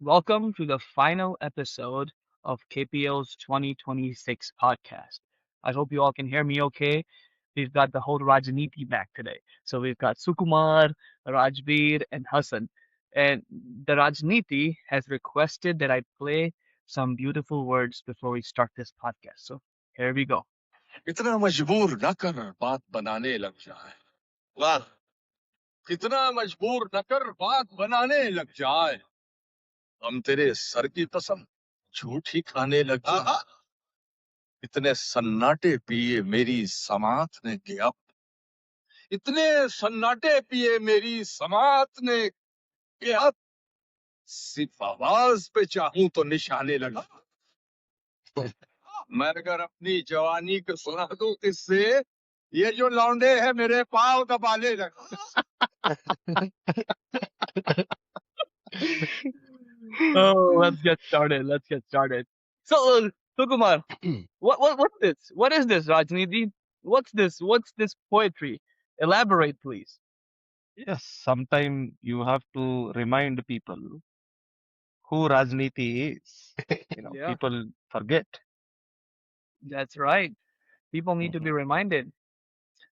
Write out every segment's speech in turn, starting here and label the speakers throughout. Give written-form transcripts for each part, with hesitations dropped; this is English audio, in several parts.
Speaker 1: Welcome to the final episode of KPL's 2026 podcast. I hope you all can hear me okay. We've got the whole Rajniti back today. So we've got Sukumar, Rajbir, and Hassan. And the Rajniti has requested that I play some beautiful words before we start this podcast. So here we go.
Speaker 2: इतना मजबूर न कर बात बनाने लग जाए वाह कितना मजबूर न कर बात बनाने लग जाए हम तेरे सर की कसम झूठ ही खाने लग जाए इतने सन्नाटे पिए मेरी समात ने गया इतने सन्नाटे पिए मेरी समात ने गया सिर्फ आवाज पे चाहूं तो निशाने लगा मैं अगर अपनी जवानी को सुना दूं किससे ये जो लौंडे हैं मेरे पाँव दबाने लगा
Speaker 1: Oh, let's get started. Let's get started. So, Sukumar, what's this? What is this, Rajniti? What's this? What's this poetry? Elaborate, please.
Speaker 3: Yes, sometime you have to remind people who Rajniti is.
Speaker 1: Yeah,
Speaker 3: People forget.
Speaker 1: that's right. People need to
Speaker 3: Mhm.
Speaker 1: be reminded.
Speaker 3: Yes,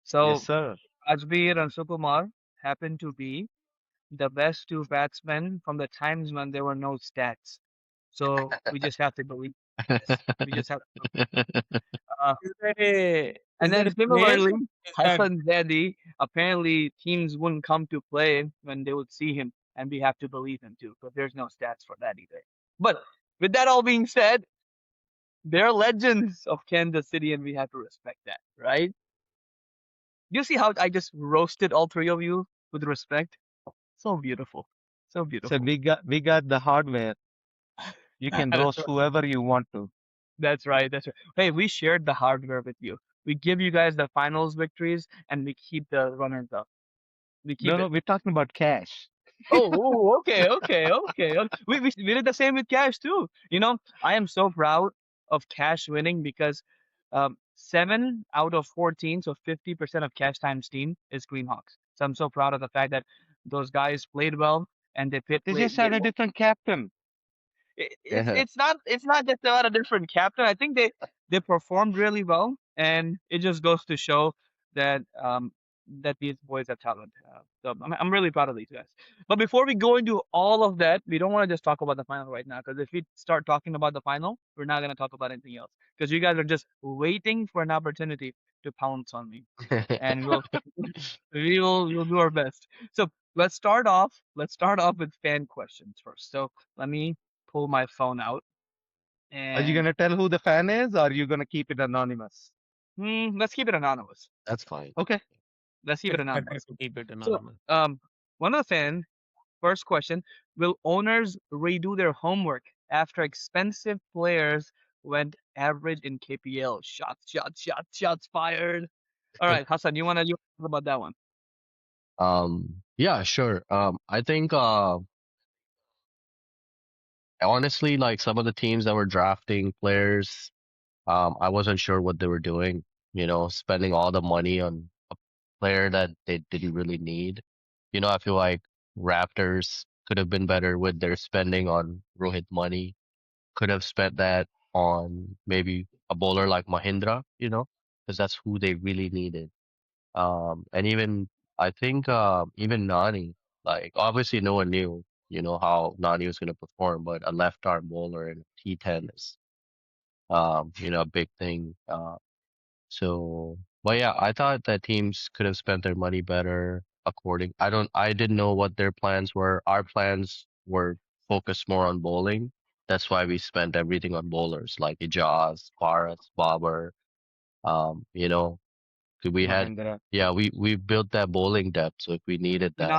Speaker 1: So,
Speaker 3: sir.
Speaker 1: Rajbir and Sukumar happen to be the best two batsmen from the times when there were no stats. So we just have to believe this. We just have to. Uh,
Speaker 4: Is
Speaker 1: and
Speaker 4: that
Speaker 1: then
Speaker 4: a phrase?
Speaker 1: similarly,
Speaker 4: Is that
Speaker 1: Hassan Zedi, apparently teams wouldn't come to play when they would see him, and we have to believe him too, because there's no stats for that either. But with that all being said, they're legends of Kansas City, and we have to respect that, right? You see how I just roasted all three of you with respect? So beautiful. So
Speaker 3: So
Speaker 1: beautiful.
Speaker 3: we got the hardware. You can
Speaker 1: That's
Speaker 3: roast
Speaker 1: right.
Speaker 3: whoever you want to.
Speaker 1: That's right. That's right. Hey, we shared the hardware with you. We give you guys the finals victories, and we keep the runners up. We
Speaker 3: No,
Speaker 1: keep
Speaker 3: no,
Speaker 1: it.
Speaker 3: we're talking about cash.
Speaker 1: Okay. We did the same with Cash too. I am so proud of Cash winning because 7 out of 14, so 50% of Cash Time's team is Greenhawks. So I'm so proud of the fact that those guys played well and they
Speaker 3: They just
Speaker 1: played
Speaker 3: had a
Speaker 1: well.
Speaker 3: different captain. Yeah.
Speaker 1: It's not just about a different captain. I think they performed really well, and it just goes to show that that these boys have talent. So I'm really proud of these guys. But before we go into all of that, we don't want to just talk about the final right now because if we start talking about the final, we're not gonna talk about anything else because you guys are just waiting for an opportunity to pounce on me, and we'll do our best. So let's start off with fan questions first. So let me pull my phone out
Speaker 3: Are you
Speaker 1: and
Speaker 3: gonna tell who the fan is, or are you gonna keep it anonymous?
Speaker 1: let's keep it anonymous.
Speaker 4: That's fine.
Speaker 3: Okay.
Speaker 1: Let's keep it
Speaker 4: Better
Speaker 1: anonymous.
Speaker 4: to keep it
Speaker 1: So
Speaker 4: anonymous.
Speaker 1: one of the first question: will owners redo their homework after expensive players went average in KPL? Shots fired. All right, Hassan, you talk about that one?
Speaker 4: Yeah, sure. I think honestly, like some of the teams that were drafting players, I wasn't sure what they were doing. Spending all the money on a player that they didn't really need. I feel like Raptors could have been better with their spending on Rohit money. Could have spent that on maybe a bowler like Mahindra, because that's who they really needed. And even I think even Nani, like obviously no one knew, how Nani was going to perform, but a left arm bowler in T10 is a big thing. But yeah, I thought that teams could have spent their money better I didn't know what their plans were. Our plans were focused more on bowling. That's why we spent everything on bowlers like Ijaz, Paras, Babar. Um, you know, 'Cause we had,
Speaker 3: Mahindra.
Speaker 4: yeah, we built that bowling depth. So if we needed that,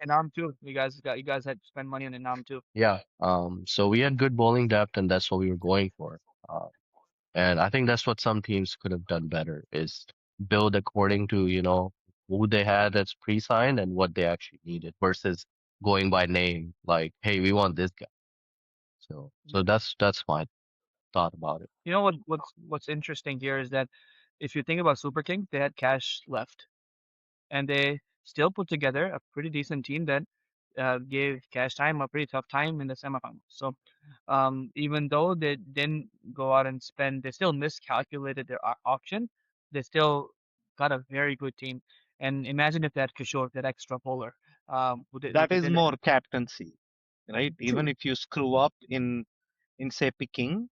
Speaker 1: Inam too. You guys had to spend money on Inam too.
Speaker 4: yeah. So we had good bowling depth, and that's what we were going for. Uh, and I think that's what some teams could have done better is build according to, who they had that's pre-signed and what they actually needed versus going by name. Like, hey, we want this guy. So that's my thought about it.
Speaker 1: You know what's interesting here is that if you think about Super King, they had cash left, and they still put together a pretty decent team that gave Cash Time a pretty tough time in the semifinals. So even though they didn't go out and spend, they still miscalculated their auction. They still got a very good team. And imagine if that Kishore, that extra bowler,
Speaker 3: That
Speaker 1: would
Speaker 3: is
Speaker 1: did
Speaker 3: more
Speaker 1: anything.
Speaker 3: captaincy, right? Even
Speaker 1: True.
Speaker 3: if you screw up in say picking,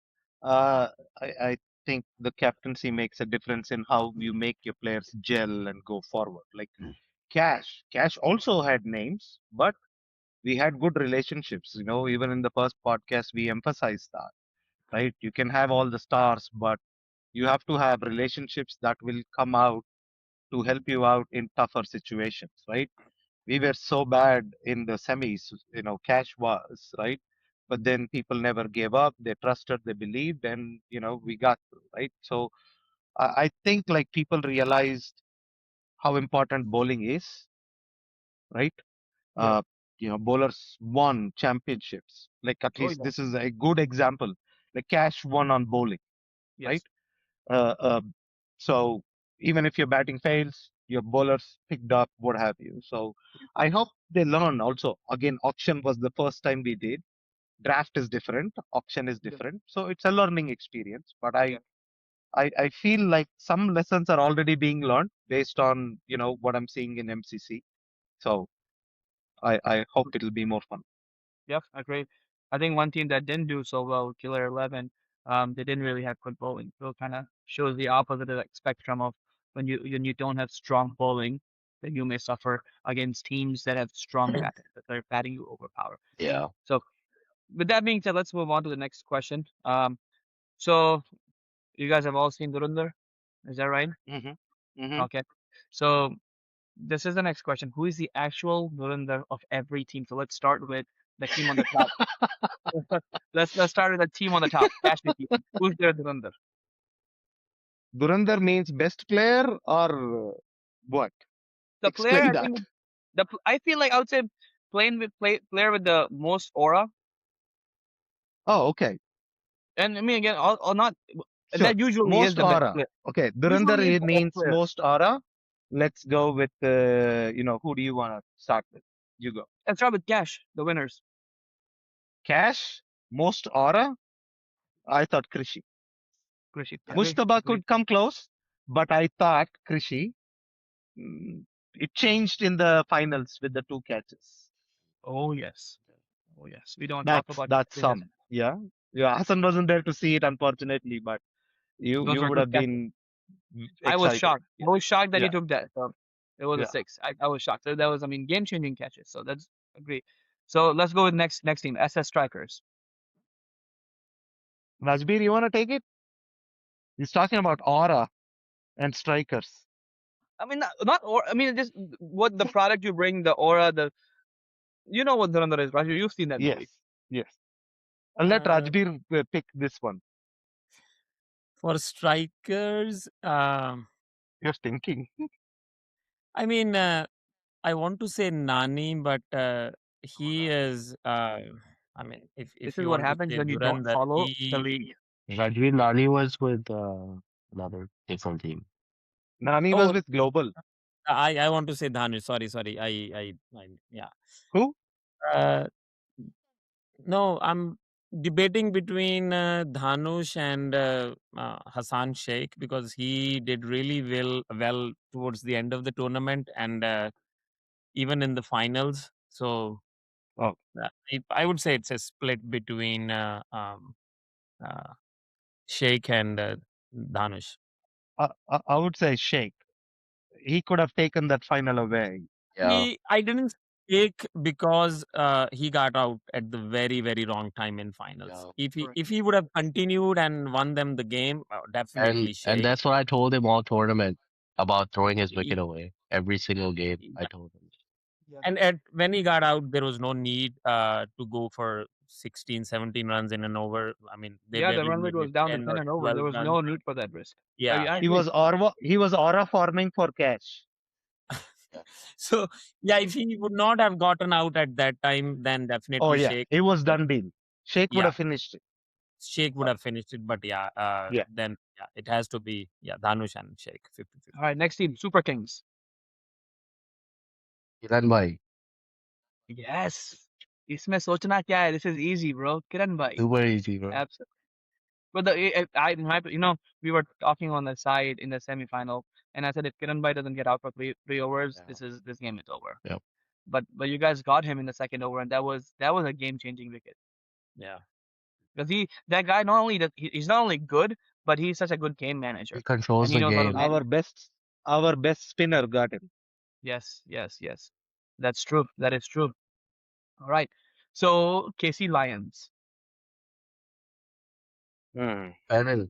Speaker 3: uh, I think the captaincy makes a difference in how you make your players gel and go forward. Like Cash also had names, but we had good relationships. You know, even in the first podcast, we emphasized that, right? You can have all the stars, but you have to have relationships that will come out to help you out in tougher situations, right? We were so bad in the semis, you know, Cash was, right? But then people never gave up. They trusted, they believed, and, you know, we got through, right? So I think like people realized how important bowling is, right?
Speaker 1: Yep.
Speaker 3: Uh, you know, bowlers won championships. Like at
Speaker 1: Oh
Speaker 3: least
Speaker 1: yeah.
Speaker 3: this is a good example. Like Cash won on bowling, right?
Speaker 1: Yes.
Speaker 3: Uh, uh, so even if your batting fails, your bowlers picked up, what have you. So I hope they learn also. Again, auction was the first time we did. Draft is different, auction is
Speaker 1: Yep.
Speaker 3: different. So it's a learning experience. But
Speaker 1: Yeah.
Speaker 3: I feel like some lessons are already being learned based on, you know, what I'm seeing in MCC. So I hope it'll be more fun.
Speaker 1: Yep. Agree. I think one team that didn't do so well, Killer 11, they didn't really have good bowling. So it kind of shows the opposite of the spectrum of when you don't have strong bowling, then you may suffer against teams that have strong batting, that they're batting you overpower.
Speaker 4: Yeah.
Speaker 1: So with that being said, let's move on to the next question. So you guys have all seen Durandar, is that right?
Speaker 3: Hmm. Hmm.
Speaker 1: Okay. So this is the next question. Who is the actual Durandar of every team? So let's start with the team on the top. Let's start with the team on the top. Kashmir team. Who's their Durandar?
Speaker 3: Durandar means best player or what?
Speaker 1: The player,
Speaker 3: Explain
Speaker 1: I
Speaker 3: that.
Speaker 1: think I feel like I would say player with the most aura.
Speaker 3: Oh, okay.
Speaker 1: And I mean again, all not and
Speaker 3: Sure.
Speaker 1: that usually is
Speaker 3: Most
Speaker 1: the best
Speaker 3: aura.
Speaker 1: player.
Speaker 3: Okay. Durandar
Speaker 1: Usually is the best
Speaker 3: means
Speaker 1: player.
Speaker 3: most aura. Let's go with, you know, who do you want to start with? You go.
Speaker 1: Let's start with Cash, the winners.
Speaker 3: Cash, most aura. I thought Krishi.
Speaker 1: Krishi.
Speaker 4: Yeah.
Speaker 1: Agree.
Speaker 3: Mustaba
Speaker 1: Agree.
Speaker 3: could come close, but I thought Krishi. mm, It changed in the finals with the two catches.
Speaker 1: Oh yes. Oh yes. We don't talk
Speaker 3: That's
Speaker 1: about
Speaker 3: that's
Speaker 1: Krishi enough.
Speaker 3: some. Yeah. Yeah. Hassan wasn't there to see it, unfortunately, but
Speaker 1: Those
Speaker 3: you
Speaker 1: were
Speaker 3: would
Speaker 1: good
Speaker 3: have
Speaker 1: catches.
Speaker 3: been
Speaker 1: I was
Speaker 3: excited.
Speaker 1: shocked.
Speaker 3: Yeah.
Speaker 1: I was shocked that he
Speaker 3: Yeah.
Speaker 1: took that. So it was a
Speaker 3: Yeah.
Speaker 1: six. I was shocked. So that was, I mean, game changing catches. So that's agree. So let's go with next team, SS Strikers.
Speaker 3: Rajbir, you want to take it? He's talking about aura and strikers.
Speaker 1: I mean, not or I mean, just what the product you bring, the aura, the you know what Dhurandhar is, Raju. You've seen that
Speaker 3: Yes.
Speaker 1: movie.
Speaker 3: Yes. And let
Speaker 5: Uh,
Speaker 3: Rajbir pick this one.
Speaker 5: for strikers,
Speaker 3: You're thinking.
Speaker 5: I mean, I want to say Nani, but he is. I mean,
Speaker 1: This
Speaker 5: if
Speaker 1: is
Speaker 5: you
Speaker 1: what
Speaker 5: want to
Speaker 1: happens
Speaker 5: say
Speaker 1: when you don't
Speaker 5: Durandar,
Speaker 1: follow the
Speaker 5: he.
Speaker 1: league.
Speaker 4: Rajveer Lali was with another different team.
Speaker 3: Nani was
Speaker 5: Oh,
Speaker 3: with Global.
Speaker 5: I want to say Dhanush. Sorry. I yeah.
Speaker 3: Who?
Speaker 5: Uh, no, I'm debating between Dhanush and Hassan Sheikh because he did really well towards the end of the tournament and even in the finals. So
Speaker 3: Oh,
Speaker 5: I would say it's a split between uh, Sheikh and Dhanush.
Speaker 3: I would say Sheikh. He could have taken that final away.
Speaker 4: Yeah.
Speaker 5: I didn't take because he got out at the very wrong time in finals.
Speaker 4: Yeah.
Speaker 1: Correct.
Speaker 5: If he would have continued and won them the game, definitely
Speaker 4: And
Speaker 5: Sheikh.
Speaker 4: that's what I told him all tournament about throwing his wicket
Speaker 5: He-
Speaker 4: away. Every single game I
Speaker 5: yeah.
Speaker 4: told him.
Speaker 1: Yeah.
Speaker 5: And when he got out, there was no need to go for 16, 17 runs in an over. I mean, they
Speaker 1: Yeah, the
Speaker 5: barely
Speaker 1: run rate was
Speaker 5: needed
Speaker 1: down to
Speaker 5: 10
Speaker 1: 10
Speaker 5: or
Speaker 1: and over. There
Speaker 5: 12
Speaker 1: was
Speaker 5: runs.
Speaker 1: no need for that risk.
Speaker 5: Yeah.
Speaker 1: I agree.
Speaker 3: He was aura forming for Cash.
Speaker 4: Yeah.
Speaker 5: So yeah, if he would not have gotten out at that time, then
Speaker 3: Oh
Speaker 5: definitely
Speaker 3: yeah,
Speaker 5: Sheikh.
Speaker 3: it was
Speaker 5: But
Speaker 3: done deal. Sheikh would
Speaker 5: yeah,
Speaker 3: have finished it.
Speaker 5: Sheikh would
Speaker 3: Uh,
Speaker 5: have finished it. But yeah,
Speaker 3: yeah.
Speaker 5: then yeah, it has to be Dhanush and Sheikh 50-50.
Speaker 1: All right, next team, Super Kings.
Speaker 4: Kiran bhai.
Speaker 1: Yes. इसमें सोचना क्या है? This is easy, bro. Kiran bhai.
Speaker 4: Super easy, bro.
Speaker 1: Absolutely. But we were talking on the side in the semifinal, and I said if Kiran bhai doesn't get out for three overs,
Speaker 4: Yeah.
Speaker 1: this game is over.
Speaker 4: Yep.
Speaker 1: But you guys got him in the second over, and that was a game changing wicket.
Speaker 5: Yeah.
Speaker 1: Because that guy not only he's not only good, but he's such a good game
Speaker 4: He
Speaker 1: manager, and
Speaker 4: controls
Speaker 1: he
Speaker 4: the
Speaker 1: knows how to
Speaker 4: game.
Speaker 1: manage.
Speaker 3: Our best spinner got him.
Speaker 1: Yes, yes, yes. That's true. That is true. All right. So KC Lions.
Speaker 3: Hmm.
Speaker 4: Penal.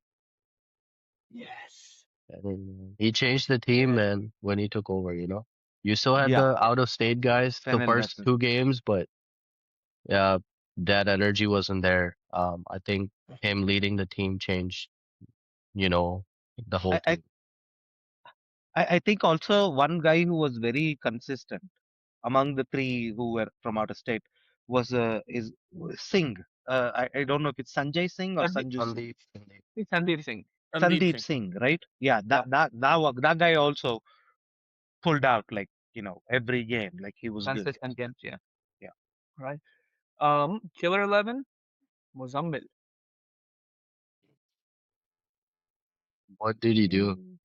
Speaker 1: Yes.
Speaker 4: Penal. He changed the team, man, when he took over, you know. You still had
Speaker 3: Yeah,
Speaker 4: the out of state guys the
Speaker 3: Fennel
Speaker 4: first
Speaker 3: lesson.
Speaker 4: two games, but yeah, that energy wasn't there. I think him leading the team changed, you know, the whole
Speaker 3: I, I
Speaker 4: team.
Speaker 3: I think also one guy who was very consistent among the three who were from out of state was is Singh. I don't know if it's Sanjay Singh or
Speaker 1: Sandeep,
Speaker 3: Sanju Singh.
Speaker 4: Sandeep.
Speaker 1: Sandeep Singh.
Speaker 5: Sandeep
Speaker 3: Sandeep
Speaker 5: Singh.
Speaker 3: Singh, right? Yeah,
Speaker 1: Yeah.
Speaker 3: that guy also pulled out like every game, like he was good.
Speaker 1: Consistent games. Yeah.
Speaker 3: Yeah.
Speaker 1: All right. Killer 11. Muzammil.
Speaker 4: What did he do?
Speaker 3: Mm.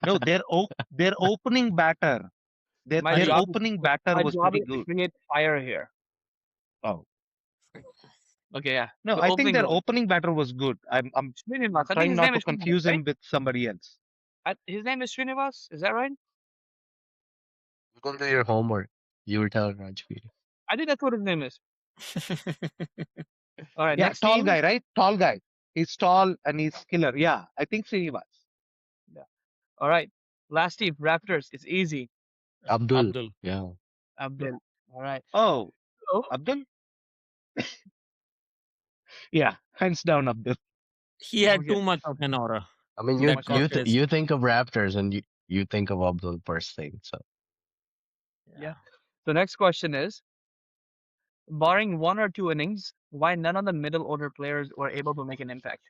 Speaker 3: No, their opening batter,
Speaker 1: My
Speaker 3: their
Speaker 1: job is
Speaker 3: opening batter
Speaker 1: my
Speaker 3: was
Speaker 1: job
Speaker 3: pretty
Speaker 1: is to
Speaker 3: good.
Speaker 1: create fire here.
Speaker 3: Oh
Speaker 1: Okay, yeah.
Speaker 3: no,
Speaker 1: The
Speaker 3: I think
Speaker 1: opening
Speaker 3: their
Speaker 1: one.
Speaker 3: opening batter was good. I'm
Speaker 1: Srinivas. I think
Speaker 3: trying
Speaker 1: his
Speaker 3: not
Speaker 1: name
Speaker 3: to
Speaker 1: is Srinivas,
Speaker 3: confuse
Speaker 1: right?
Speaker 3: him with somebody else.
Speaker 1: His name is Srinivas. Is that right?
Speaker 4: You can do your homework. You were telling Rajveer.
Speaker 1: I think that's what his name is. All right.
Speaker 3: Yeah,
Speaker 1: Next
Speaker 3: tall
Speaker 1: team.
Speaker 3: guy, right? Tall guy. He's tall and he's killer. Yeah, I think Srinivas.
Speaker 1: Yeah. All right. Last team. Raptors. It's easy.
Speaker 4: Abdul.
Speaker 5: Abdul.
Speaker 4: Yeah.
Speaker 1: Abdul. All right.
Speaker 3: Oh,
Speaker 1: So
Speaker 3: Abdul? Yeah, hands down Abdul.
Speaker 5: He had
Speaker 1: okay.
Speaker 5: too much of an aura.
Speaker 4: I mean,
Speaker 1: Too
Speaker 4: you
Speaker 5: That
Speaker 1: much.
Speaker 5: cost
Speaker 4: you
Speaker 1: Okay.
Speaker 4: th
Speaker 5: his.
Speaker 4: you think of Raptors and you think of Abdul first thing. So
Speaker 1: Yeah.
Speaker 5: Yeah.
Speaker 1: The next question is, barring one or two innings, why none of the middle order players were able to make an impact?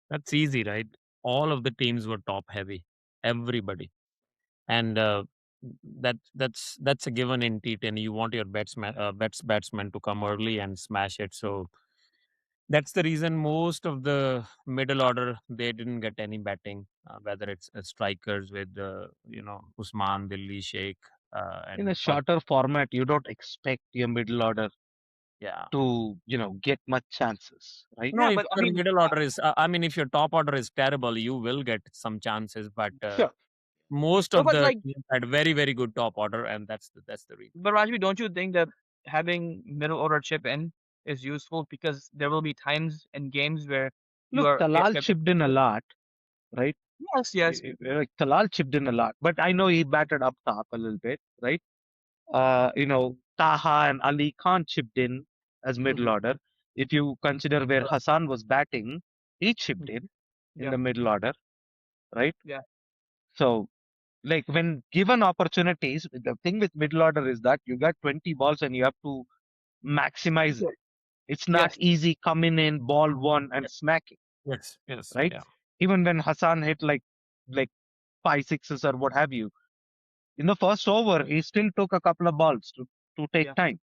Speaker 5: That's easy, right? All of the teams were top heavy. Everybody. And that's a given in T10. You want your batsman to come early and smash it. So that's the reason most of the middle order they didn't get any batting, whether it's strikers with Usman, Dilli, Sheikh,
Speaker 3: In a
Speaker 5: and
Speaker 3: shorter format, you don't expect your middle order
Speaker 5: yeah.
Speaker 3: to, get much chances, right?
Speaker 5: No,
Speaker 1: Yeah,
Speaker 5: if
Speaker 1: but I
Speaker 5: your
Speaker 1: mean,
Speaker 5: middle order is, I mean, if your top order is terrible, you will get some chances. But
Speaker 3: Sure.
Speaker 5: most
Speaker 1: no,
Speaker 5: of
Speaker 1: but
Speaker 5: the
Speaker 1: like,
Speaker 5: teams had very, very good top order, and that's the reason.
Speaker 1: but Rajvi, don't you think that having middle order chip in is useful because there will be times and games where you
Speaker 3: Look,
Speaker 1: are
Speaker 3: Talal
Speaker 1: you have
Speaker 3: chipped in a lot, right?
Speaker 1: yes, yes,
Speaker 3: Like Talal chipped in a lot, but I know he batted up top a little bit, right? Taha and Ali Khan chipped in as middle
Speaker 1: hmm
Speaker 3: order. If you consider where Hassan was batting, he chipped in
Speaker 1: yeah,
Speaker 3: the middle order, right?
Speaker 1: yeah,
Speaker 3: So, like when given opportunities, the thing with middle order is that you got 20 balls and you have to maximize it. It's not
Speaker 1: yes,
Speaker 3: easy coming in, ball one and smacking,
Speaker 5: Yes, yes,
Speaker 3: right?
Speaker 5: yeah.
Speaker 3: Even when Hassan hit like five sixes or what have you, in the first over, he still took a couple of balls to take
Speaker 1: yeah,
Speaker 3: time.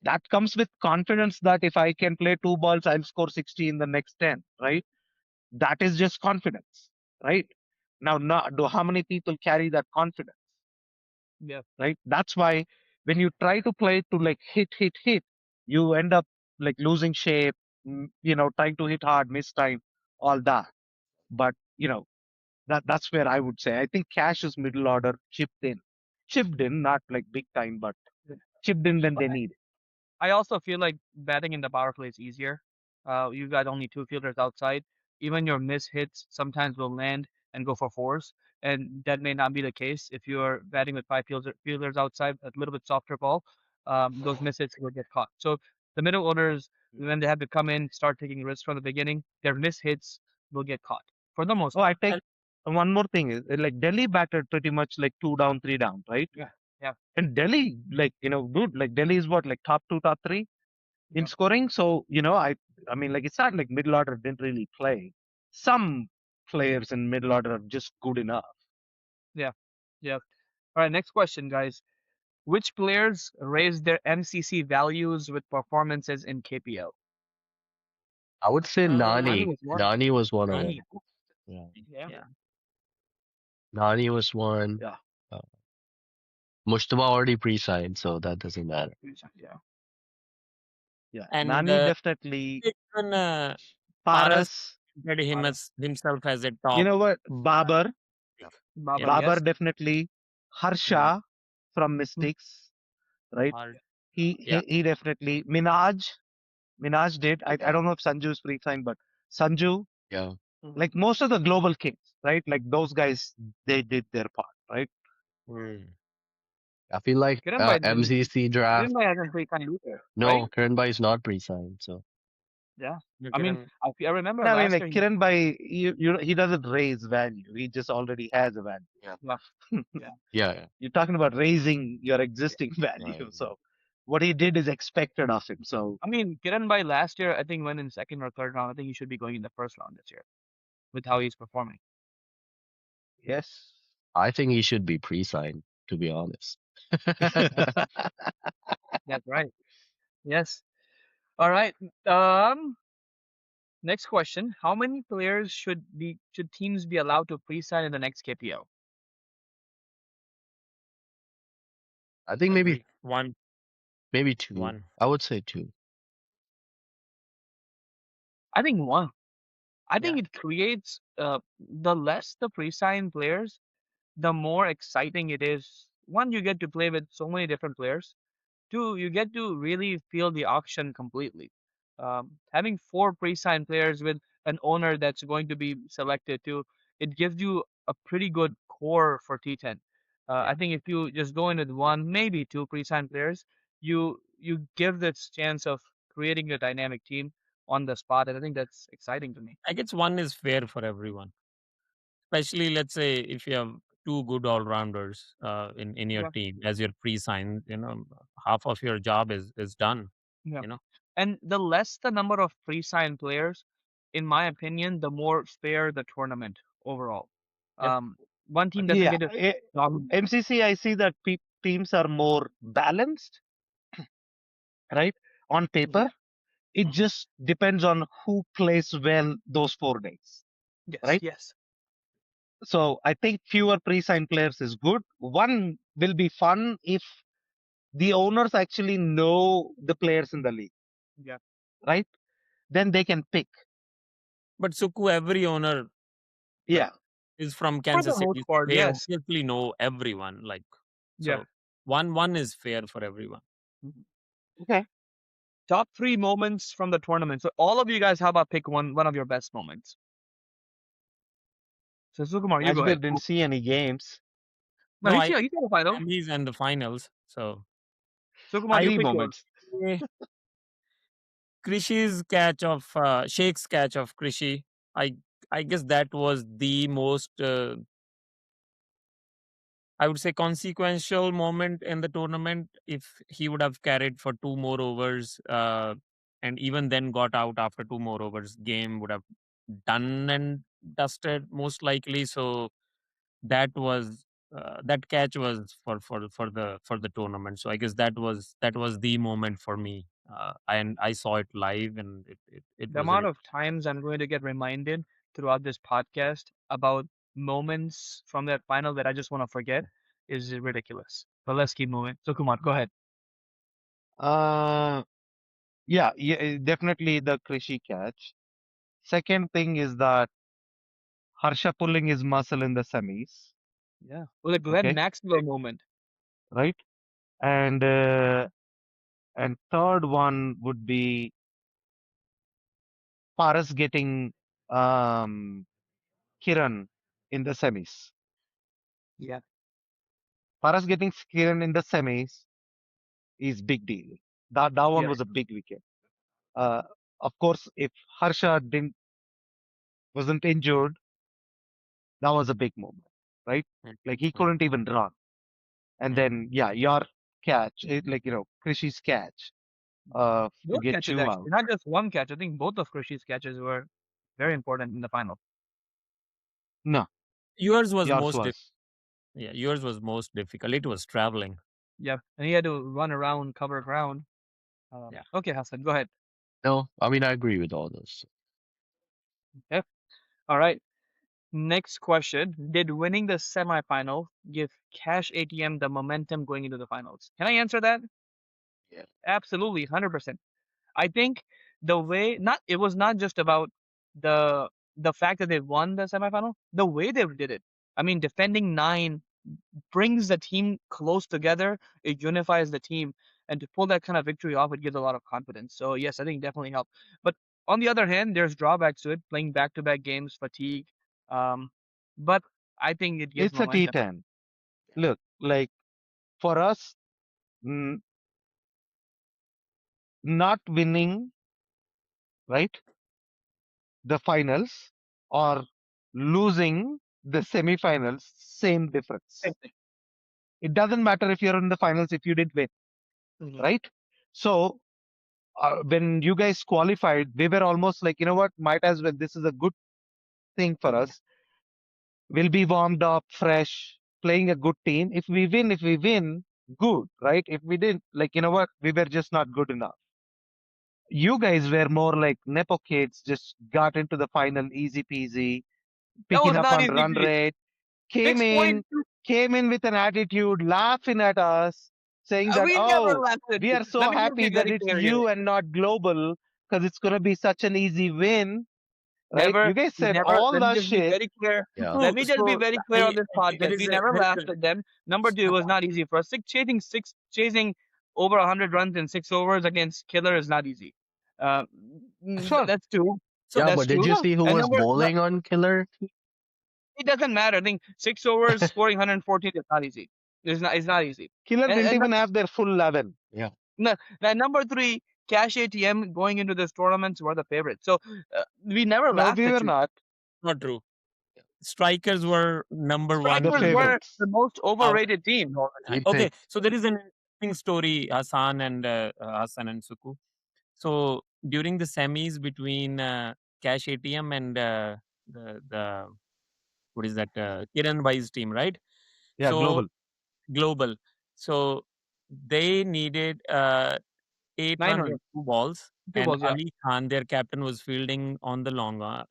Speaker 3: That comes with confidence that if I can play two balls, I'll score 60 in the next 10, right? That is just confidence, right? Now, how many people carry that confidence,
Speaker 1: yeah,
Speaker 3: right? That's why when you try to play to like hit, you end up like losing shape, trying to hit hard, miss time, all that. But, that's where I would say I think Cash is middle order, chipped in, not like big time, but
Speaker 1: yeah.
Speaker 3: chipped in when they need it.
Speaker 1: I also feel like batting in the power play is easier. You got only two fielders outside. Even your miss hits sometimes will land and go for fours, and that may not be the case if you're batting with five fielders outside. A little bit softer ball, those miss hits will get caught. So the middle orders, when they have to come in, start taking risks from the beginning, their miss hits will get caught for the most
Speaker 3: Oh, I
Speaker 1: part.
Speaker 3: take one more thing is like Delhi batted pretty much like two down, three down, right?
Speaker 1: Yeah, yeah,
Speaker 3: And Delhi, like dude, like Delhi is what like top two, top three in
Speaker 1: yeah,
Speaker 3: scoring. So I mean, like it's not like middle order didn't really play. Some players in middle order are just good enough.
Speaker 1: yeah, yeah. All right, next question, guys. Which players raised their MCC values with performances in KPL?
Speaker 4: I would say
Speaker 1: Nani
Speaker 4: Nani.
Speaker 1: was one.
Speaker 4: Nani was one of
Speaker 1: Nani.
Speaker 4: them. Yeah.
Speaker 1: Yeah.
Speaker 5: Yeah.
Speaker 4: Nani was one.
Speaker 3: Yeah.
Speaker 4: Uh, Mustafa already pre-signed, so that doesn't matter.
Speaker 1: Yeah.
Speaker 3: Yeah.
Speaker 5: And
Speaker 3: Nani definitely.
Speaker 5: even Paras
Speaker 3: Paras.
Speaker 5: considered him
Speaker 1: Para.
Speaker 5: as himself as a
Speaker 3: You
Speaker 5: top
Speaker 3: know what? Babar.
Speaker 4: Yeah.
Speaker 1: Babar,
Speaker 5: yeah,
Speaker 3: Babar
Speaker 1: yes.
Speaker 3: definitely. Harsha from
Speaker 1: Mm,
Speaker 3: Mystics, right?
Speaker 5: hard.
Speaker 3: He
Speaker 5: Yeah.
Speaker 3: he, he definitely. Minaj did. I don't know if Sanju's pre-signed, but Sanju,
Speaker 4: Yeah.
Speaker 1: mhm.
Speaker 3: like most of the global kings, right? Like those guys, they did their part, right?
Speaker 5: Mm.
Speaker 4: I feel like
Speaker 1: Kiranbai didn't.
Speaker 4: MCC draft.
Speaker 1: Kiranbai hasn't played kind either, right?
Speaker 4: No, Kiranbai is not pre-signed, so
Speaker 1: Yeah.
Speaker 5: You
Speaker 1: I mean,
Speaker 5: can,
Speaker 1: I remember
Speaker 3: And I mean,
Speaker 1: last
Speaker 3: like
Speaker 1: year.
Speaker 3: Kiran Bhai, he doesn't raise value. He just already has a value.
Speaker 4: yeah,
Speaker 1: Yeah. Yeah.
Speaker 4: yeah,
Speaker 3: You're talking about raising your existing
Speaker 4: right.
Speaker 3: value. So what he did is expected of him. So
Speaker 1: I mean, Kiranbai last year, I think went in second or third round. I think he should be going in the first round this year with how he's performing.
Speaker 3: yes.
Speaker 4: I think he should be pre-signed, to be honest.
Speaker 1: That's right. Yes. All right. Um. Next question: how many players should teams be allowed to pre-sign in the next KPL?
Speaker 4: I think maybe
Speaker 5: agree. One.
Speaker 4: maybe two.
Speaker 5: One.
Speaker 4: I would say two.
Speaker 1: I think one. I
Speaker 5: Yeah.
Speaker 1: think it creates the less the pre-sign players, the more exciting it is. One, you get to play with so many different players. Two, you get to really feel the auction completely. Having four pre-signed players with an owner that's going to be selected too, it gives you a pretty good core for T10. I
Speaker 5: Yeah.
Speaker 1: think if you just go in with one, maybe two pre-signed players, you give this chance of creating a dynamic team on the spot, and I think that's exciting to me.
Speaker 5: I guess one is fair for everyone. Especially, let's say, if you have two good all rounders in your
Speaker 1: Yeah,
Speaker 5: team as your pre-sign, half of your job is done.
Speaker 1: yeah.
Speaker 5: You know.
Speaker 1: And the less the number of pre-signed players, in my opinion, the more fair the tournament overall.
Speaker 5: Yep.
Speaker 1: Um, one team doesn't
Speaker 3: Yeah.
Speaker 1: get to dominate.
Speaker 3: MCC, I see that teams are more balanced, right? On paper, it just depends on who plays well those 4 days,
Speaker 1: Yes,
Speaker 3: right?
Speaker 1: yes,
Speaker 3: So I think fewer pre-signed players is good. One will be fun if the owners actually know the players in the league,
Speaker 1: yeah.
Speaker 3: right? Then they can pick.
Speaker 5: But Suku, every owner like
Speaker 3: Yeah,
Speaker 5: is from
Speaker 1: For the
Speaker 5: Kansas
Speaker 1: most
Speaker 5: City.
Speaker 1: part,
Speaker 5: They
Speaker 1: yes.
Speaker 5: obviously know everyone. Like
Speaker 1: Yeah.
Speaker 5: so, one is fair for everyone.
Speaker 1: Mhm.
Speaker 3: okay.
Speaker 1: Top three moments from the tournament. So all of you guys, how about pick one of your best moments? So Sukumar, you go
Speaker 3: Ajmer
Speaker 1: ahead.
Speaker 3: didn't see any games.
Speaker 1: No,
Speaker 5: No,
Speaker 1: he's got a final.
Speaker 5: semis and the finals. So
Speaker 1: Sukumar,
Speaker 5: I
Speaker 1: you
Speaker 3: Three
Speaker 1: pick yours.
Speaker 3: moments.
Speaker 5: eh, Krishi's catch of Sheikh's catch of Krishi. I I guess that was the most I would say consequential moment in the tournament. If he would have carried for two more overs, and even then got out after two more overs, game would have done and dusted most likely. So that catch was for the tournament. So I guess that was the moment for me. And I saw it live, and it
Speaker 1: The
Speaker 5: was a
Speaker 1: amount of times I'm going to get reminded throughout this podcast about moments from that final that I just want to forget is ridiculous. But let's keep moving. Sukumar, go ahead.
Speaker 3: Uh, yeah, definitely the Krishi catch. Second thing is that Harsha pulling his muscle in the semis,
Speaker 1: Yeah. Well, the Glenn
Speaker 3: okay,
Speaker 1: Maxwell moment.
Speaker 3: right? And third one would be Paras getting um Kiran in the semis.
Speaker 1: Yeah.
Speaker 3: Paras getting Kiran in the semis is big deal. That one
Speaker 1: Yeah.
Speaker 3: was a big wicket. Uh, of course, if Harsha didn't wasn't injured, that was a big moment, right?
Speaker 5: Mm,
Speaker 3: Like he
Speaker 5: mm,
Speaker 3: couldn't even run. And
Speaker 5: mm.
Speaker 3: then yeah, your catch, like Krishi's catch, to
Speaker 1: Both
Speaker 3: get
Speaker 1: catches,
Speaker 3: you
Speaker 1: actually.
Speaker 3: out.
Speaker 1: Not just one catch. I think both of Krishi's catches were very important in the final.
Speaker 3: No,
Speaker 5: Yours was
Speaker 3: yours
Speaker 5: most
Speaker 3: was.
Speaker 5: yeah, yours was most difficult. It was traveling.
Speaker 1: Yeah, and he had to run around, cover ground.
Speaker 5: Yeah.
Speaker 1: Okay, Hassan, go ahead.
Speaker 4: No, I mean I agree with all those.
Speaker 1: Yeah. All right. Next question. Did winning the semifinal give Cash ATM the momentum going into the finals? Can I answer that?
Speaker 4: Yeah.
Speaker 1: Absolutely, 100%. I think the way not it was not just about the the fact that they won the semifinal, the way they did it. I mean, defending 9 brings the team close together. It unifies the team, and to pull that kind of victory off, it gives a lot of confidence. So yes, I think definitely helped. But on the other hand, there's drawbacks to it. Playing back-to-back games, fatigue. Um, but I think it gives
Speaker 3: It's a
Speaker 1: momentum.
Speaker 3: T10. Look, like for us, n- not winning, right, the finals or losing the semifinals, same
Speaker 1: Same
Speaker 3: difference.
Speaker 1: thing.
Speaker 3: It doesn't matter if you're in the finals if you didn't win,
Speaker 1: Mhm.
Speaker 3: right? So when you guys qualified, we were almost like, you know what, might as well. This is a good thing for us. We'll be warmed up, fresh, playing a good team. If we win, good, right? If we didn't, like, you know what, we were just not good enough. You guys were more like Nepo kids, just got into the final easy peasy,
Speaker 1: That
Speaker 3: picking
Speaker 1: was
Speaker 3: up
Speaker 1: not
Speaker 3: on
Speaker 1: easy.
Speaker 3: run rate, came
Speaker 1: Six
Speaker 3: in,
Speaker 1: point.
Speaker 3: came in with an attitude, laughing at us, saying that,
Speaker 1: We never
Speaker 3: oh,
Speaker 1: laughed at
Speaker 3: we
Speaker 1: you.
Speaker 3: are so
Speaker 1: Let me just
Speaker 3: happy
Speaker 1: be
Speaker 3: that
Speaker 1: very
Speaker 3: it's
Speaker 1: clear here.
Speaker 3: you and not global because it's going to be such an easy win, right?
Speaker 1: Never,
Speaker 3: You guys
Speaker 1: we
Speaker 3: said
Speaker 1: never.
Speaker 3: all
Speaker 1: Let me
Speaker 3: that
Speaker 1: just be
Speaker 3: shit.
Speaker 1: very clear.
Speaker 4: Yeah.
Speaker 1: Let
Speaker 5: No,
Speaker 1: me just be
Speaker 5: so
Speaker 1: very clear on this
Speaker 5: there
Speaker 1: podcast. We
Speaker 5: is
Speaker 1: never
Speaker 5: there is
Speaker 1: laughed at them. Number two, it was not easy for us. Chasing over 100 runs in 6 overs against Killer is not easy. Uh,
Speaker 3: Sure.
Speaker 1: that's two.
Speaker 5: so
Speaker 4: Yeah,
Speaker 1: That's
Speaker 4: but did
Speaker 1: two.
Speaker 4: you
Speaker 3: Yeah.
Speaker 4: see who
Speaker 1: And
Speaker 4: was bowling on Killer?
Speaker 1: it doesn't matter. I think 6 overs scoring 114 is not easy. It's not easy.
Speaker 3: Killer
Speaker 1: And
Speaker 3: didn't even have their full 11.
Speaker 4: Yeah.
Speaker 1: now number three, Cash ATM going into this tournaments were the favorite. So we never
Speaker 3: No,
Speaker 1: laughed
Speaker 3: we
Speaker 1: at
Speaker 3: were
Speaker 1: you.
Speaker 3: not
Speaker 5: not true. Strikers were number one
Speaker 3: the
Speaker 1: Strikers
Speaker 5: team
Speaker 1: were
Speaker 3: favorites.
Speaker 1: the most
Speaker 5: all
Speaker 1: overrated team.
Speaker 5: all the time.
Speaker 4: We
Speaker 5: Okay,
Speaker 4: picked.
Speaker 5: so there is an interesting story, Hassan and Suku. So during the semis between Cash ATM and the what is that Kiran Bhai's team, right?
Speaker 3: Yeah,
Speaker 5: So
Speaker 3: global.
Speaker 5: global. So they needed 8
Speaker 1: 9
Speaker 5: runs
Speaker 1: runs,
Speaker 5: or 2 balls,
Speaker 1: 2
Speaker 5: and
Speaker 1: balls. Yeah.
Speaker 5: Ali Khan, their captain, was fielding on the long on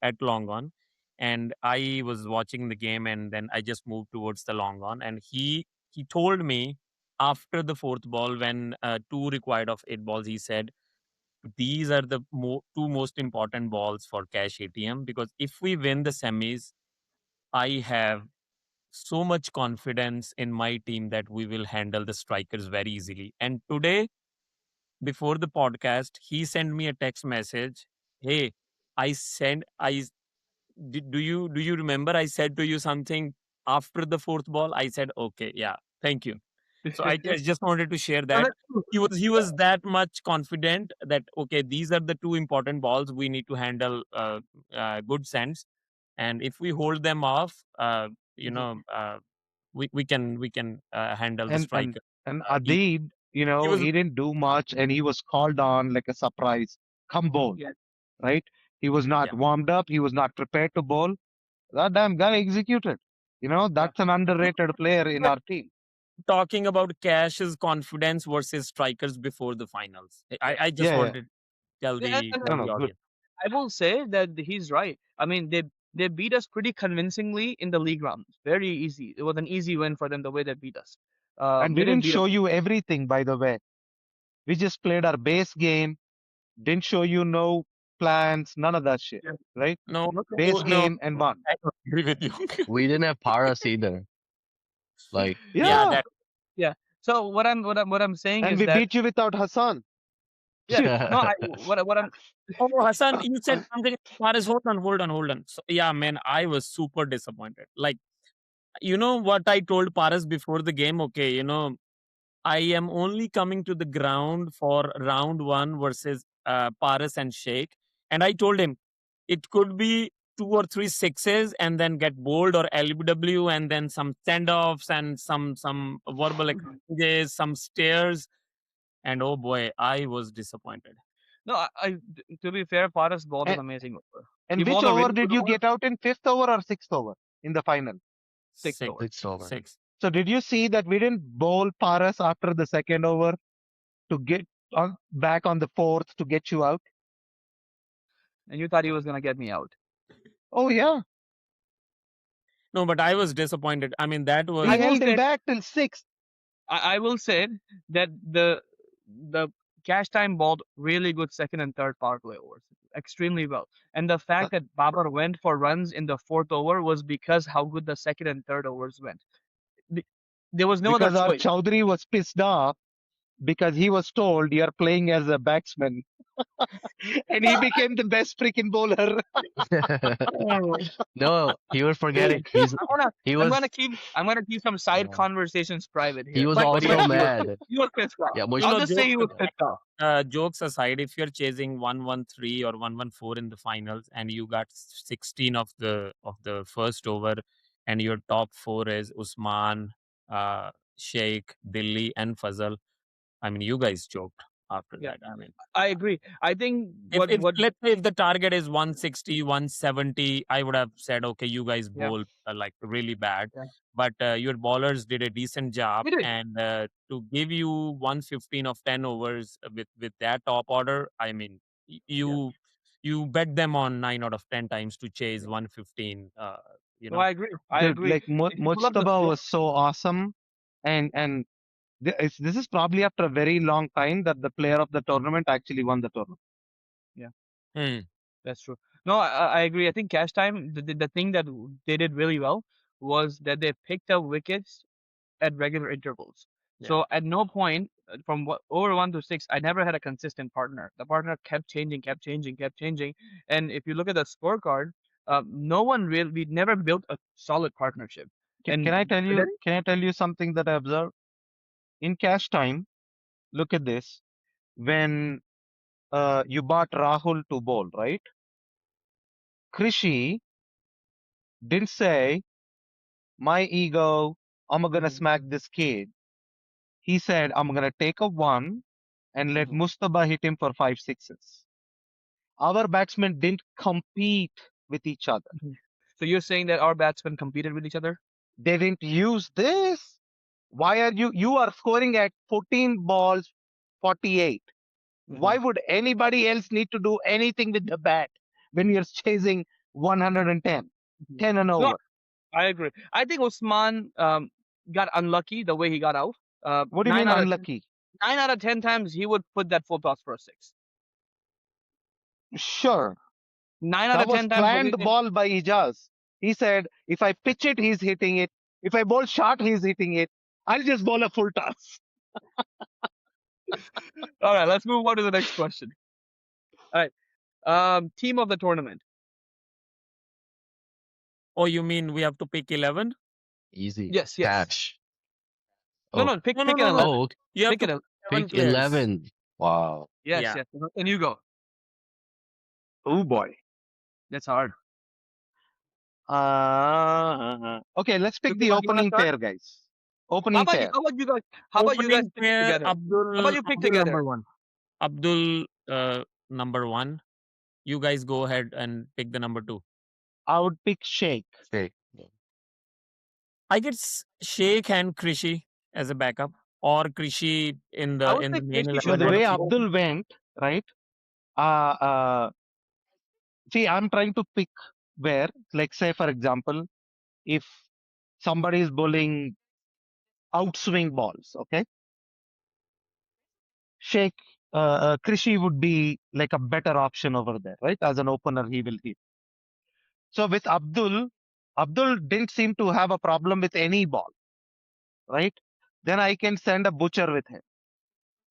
Speaker 5: at long on, and I was watching the game, and then I just moved towards the long on, and he told me after the fourth ball when two required of 8 balls, he said these are the two most important balls for Cash ATM because if we win the semis, I have so much confidence in my team that we will handle the strikers very easily. And today, before the podcast, he sent me a text message. Hey, I sent I do you remember I said to you something after the fourth ball? I said okay, yeah, thank you. So I just wanted to share
Speaker 1: No,
Speaker 5: that
Speaker 1: that's true.
Speaker 5: he was that much confident that okay, these are the two important balls we need to handle good sense, and if we hold them off, you
Speaker 1: Mhm.
Speaker 5: know, we can handle the
Speaker 3: And
Speaker 5: striker. He
Speaker 3: Adid,
Speaker 5: he was
Speaker 3: he didn't do much and he was called on like a surprise. Come bowl,
Speaker 1: Yeah.
Speaker 3: right? He was
Speaker 5: yeah.
Speaker 3: not warmed up. He was not prepared to bowl. That damn guy executed.
Speaker 1: Yeah.
Speaker 3: That's an underrated player in our team.
Speaker 5: Talking about Cash's confidence versus strikers before the finals.
Speaker 1: Yeah.
Speaker 5: I just
Speaker 3: Yeah, yeah.
Speaker 5: wanted to tell
Speaker 1: Yeah,
Speaker 5: the
Speaker 1: and
Speaker 3: No,
Speaker 5: tell
Speaker 3: no,
Speaker 5: the
Speaker 3: good.
Speaker 5: audience.
Speaker 1: I will say that he's right. I mean, they beat us pretty convincingly in the league rounds. Very easy. It was an easy win for them the way they beat us.
Speaker 3: And
Speaker 1: They
Speaker 3: we
Speaker 1: didn't
Speaker 3: didn't
Speaker 1: beat us.
Speaker 3: show you everything, by the way. We just played our base game, didn't show you no plans, none of that shit,
Speaker 1: Yeah.
Speaker 3: right?
Speaker 5: No,
Speaker 1: Okay.
Speaker 5: no,
Speaker 3: Base
Speaker 5: no.
Speaker 3: game and won.
Speaker 5: I don't agree with you.
Speaker 4: We didn't have Paras either. Like,
Speaker 5: Yeah,
Speaker 3: Yeah.
Speaker 5: that
Speaker 1: Yeah. So what I'm saying
Speaker 3: And
Speaker 1: is
Speaker 3: we
Speaker 1: that
Speaker 3: beat you without Hassan.
Speaker 1: yeah.
Speaker 3: Shit.
Speaker 1: No, what I'm
Speaker 5: Oh, Hassan, you said something. Faris, hold on. So, yeah, man, I was super disappointed. Like, you know what I told Paras before the game? Okay, I am only coming to the ground for round one versus Paras and Sheikh. And I told him it could be two or three sixes and then get bowled or LBW and then some standoffs and some verbal exchanges, some stares. And oh boy, I was disappointed.
Speaker 1: no. To be fair, Paras bowled an
Speaker 3: And,
Speaker 1: amazing over. He
Speaker 3: and which
Speaker 1: bowled a
Speaker 3: over
Speaker 1: really good
Speaker 3: did you
Speaker 1: over.
Speaker 3: get out in fifth over or sixth over in the final?
Speaker 1: Sixth
Speaker 5: Six,
Speaker 1: over.
Speaker 4: it's over.
Speaker 5: six.
Speaker 3: So did you see that we didn't bowl Paras after the second over to get back on the fourth to get you out?
Speaker 1: And you thought he was gonna get me out.
Speaker 3: Oh yeah,
Speaker 5: No, but I was disappointed. I mean, that
Speaker 3: we
Speaker 1: I
Speaker 5: was
Speaker 1: will
Speaker 3: held him
Speaker 1: say
Speaker 3: back till sixth.
Speaker 1: I will say that the cash time bowled really good second and third power play overs extremely well. And the
Speaker 3: Uh,
Speaker 1: fact that Babar went for runs in the fourth over was because how good the second and third overs went. The- There was no other
Speaker 3: Because our
Speaker 1: choice.
Speaker 3: Chowdhury was pissed off because he was told you're playing as a batsman and he became the best freaking bowler.
Speaker 4: No, he was
Speaker 1: Hey,
Speaker 4: forgetting. He
Speaker 1: I'm
Speaker 4: was
Speaker 1: gonna keep some side
Speaker 4: uh,
Speaker 1: conversations private
Speaker 4: he
Speaker 1: here.
Speaker 4: was
Speaker 5: but
Speaker 1: But
Speaker 5: but
Speaker 1: yes,
Speaker 4: also
Speaker 1: he was
Speaker 4: mad.
Speaker 1: he was pissed off.
Speaker 4: Yeah,
Speaker 5: you
Speaker 1: I'll
Speaker 5: know,
Speaker 1: just say he was
Speaker 5: jokes
Speaker 1: pissed off.
Speaker 5: jokes aside, if you're chasing 113 or 114 in the finals and you got 16 of the first over, and your top four is Usman, Sheikh, Dilli, and Fazal, I mean, you guys choked after
Speaker 1: Yeah,
Speaker 5: that. I mean,
Speaker 1: I agree. I think
Speaker 5: if
Speaker 1: what
Speaker 5: let's say if the target is 160, 170, I would have said, okay, you guys
Speaker 1: yeah,
Speaker 5: bowl like really bad.
Speaker 1: yeah,
Speaker 5: But your bowlers did a decent job,
Speaker 1: he did.
Speaker 5: and to give you 115 of 10 overs with that top order, I mean,
Speaker 1: Yeah,
Speaker 5: you bet them on 9 out of 10 times to chase
Speaker 1: yeah.
Speaker 5: 115. You
Speaker 1: So
Speaker 5: know,
Speaker 1: I agree. I
Speaker 3: Dude,
Speaker 1: agree.
Speaker 3: like
Speaker 1: If you pull up the
Speaker 3: Mujtaba
Speaker 1: score,
Speaker 3: was so awesome, and this is probably after a very long time that the player of the tournament actually won the tournament.
Speaker 1: yeah,
Speaker 5: hmm,
Speaker 1: that's true. No, I agree. I think cash time. The thing that they did really well was that they picked up wickets at regular intervals.
Speaker 5: yeah.
Speaker 1: So at no point from over 1 to 6, I never had a consistent partner. The partner kept changing, kept changing, kept changing. And if you look at the scorecard, no one really, we never built a solid partnership.
Speaker 3: Can
Speaker 1: And
Speaker 3: I tell
Speaker 1: that,
Speaker 3: you? Can I tell you something that I observed in cash time? Look at this. When you bought Rahul to bowl, right? Krishi didn't say, my ego, I'm gonna
Speaker 1: Mhm,
Speaker 3: smack this kid. He said, I'm gonna take a one and let
Speaker 1: mhm,
Speaker 3: Mustafa hit him for five sixes. Our batsmen didn't compete with each other.
Speaker 1: mhm. So you're saying that our batsmen competed with each other?
Speaker 3: They didn't use this. Why are you are scoring at 14 balls, 48.
Speaker 1: Hmm.
Speaker 3: Why would anybody else need to do anything with the bat when you're chasing 110,
Speaker 1: Hmm.
Speaker 3: 10 and
Speaker 1: No,
Speaker 3: over?
Speaker 1: I agree. I think Osman got unlucky the way he got out.
Speaker 3: What do you
Speaker 1: Nine
Speaker 3: mean
Speaker 1: out of 10,
Speaker 3: unlucky?
Speaker 1: 9 out of 10 times he would put that full toss for a six.
Speaker 3: Sure,
Speaker 1: Nine out
Speaker 3: that
Speaker 1: of
Speaker 3: was
Speaker 1: ten times the way
Speaker 3: planned ball by Ijaz. He said, if I pitch it, he's hitting it. If I bowl short, he's hitting it. I'll just bowl a full toss.
Speaker 1: All right, let's move on to the next question. All right. Team of the tournament.
Speaker 5: Oh, you mean we have to pick 11?
Speaker 4: Easy.
Speaker 1: Yes, yes.
Speaker 4: Cash.
Speaker 1: No,
Speaker 4: Oh,
Speaker 1: no, pick
Speaker 5: No, no,
Speaker 1: pick an
Speaker 5: no, no.
Speaker 1: 11.
Speaker 4: oh, okay.
Speaker 5: You have
Speaker 1: Pick
Speaker 5: to
Speaker 1: an
Speaker 5: pick
Speaker 1: 11.
Speaker 5: 11
Speaker 4: Pick
Speaker 5: players.
Speaker 4: 11. Wow.
Speaker 1: Yes,
Speaker 5: Yeah.
Speaker 1: yes. And you go.
Speaker 3: Oh boy.
Speaker 1: That's hard.
Speaker 3: Okay, let's pick the
Speaker 1: Sukumal, you want to
Speaker 3: opening
Speaker 1: start?
Speaker 3: pair, guys. Opening pair.
Speaker 1: How about you guys? How about you guys
Speaker 5: Opening
Speaker 1: pick
Speaker 5: pair,
Speaker 1: together? How about you pick
Speaker 5: Abdul
Speaker 1: together?
Speaker 5: number one. Abdul number one. You guys go ahead and pick the number two.
Speaker 3: I would pick Sheikh.
Speaker 4: Okay.
Speaker 5: I get Sheikh and Krishi as a backup, or Krishi
Speaker 1: I would
Speaker 5: in
Speaker 1: say
Speaker 5: the main
Speaker 1: Krishy
Speaker 3: No,
Speaker 1: should
Speaker 5: 11
Speaker 3: the
Speaker 5: and
Speaker 3: way
Speaker 1: first.
Speaker 5: Sheikh.
Speaker 3: Abdul went, right? Uh, uh, See, I'm trying to pick where, like, say, for example, if somebody is bowling outswing balls, okay? Sheikh, Krishi would be like a better option over there, right? As an opener, he will hit. So with Abdul didn't seem to have a problem with any ball, right? Then I can send a butcher with him,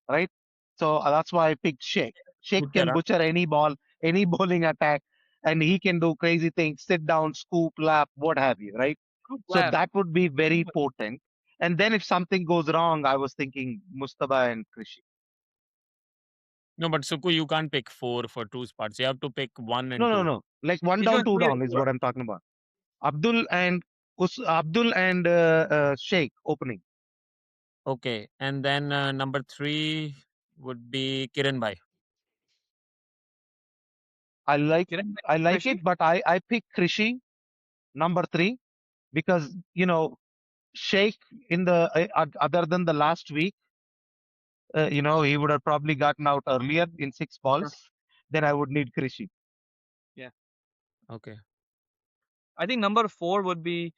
Speaker 3: right? So that's why I picked Sheikh. Sheikh can
Speaker 5: Butcher,
Speaker 3: butcher any ball, any bowling attack, and he can do crazy things, sit down, scoop, lap, what have you, right?
Speaker 1: Good
Speaker 3: So
Speaker 1: laugh.
Speaker 3: that would be very potent. And then if something goes wrong, I was thinking Mustafa and Krishi.
Speaker 5: no, but Suku, you can't pick four for two spots. You have to pick one
Speaker 3: No,
Speaker 5: and
Speaker 3: no,
Speaker 5: two.
Speaker 3: no. Like one
Speaker 1: He's
Speaker 3: down,
Speaker 1: going
Speaker 3: two
Speaker 1: three to
Speaker 3: down is
Speaker 1: four.
Speaker 3: what I'm talking about. Abdul and Abdul and Sheikh opening.
Speaker 5: Okay, and then number three would be Kiran Bhai.
Speaker 3: I like
Speaker 1: Kiran,
Speaker 3: I like
Speaker 1: Krishy?
Speaker 3: it, but I pick Krishi number three because Sheikh in the other than the last week, he would have probably gotten out earlier in 6 balls. Then I would need Krishi.
Speaker 1: Yeah.
Speaker 5: Okay.
Speaker 1: I think number 4 would be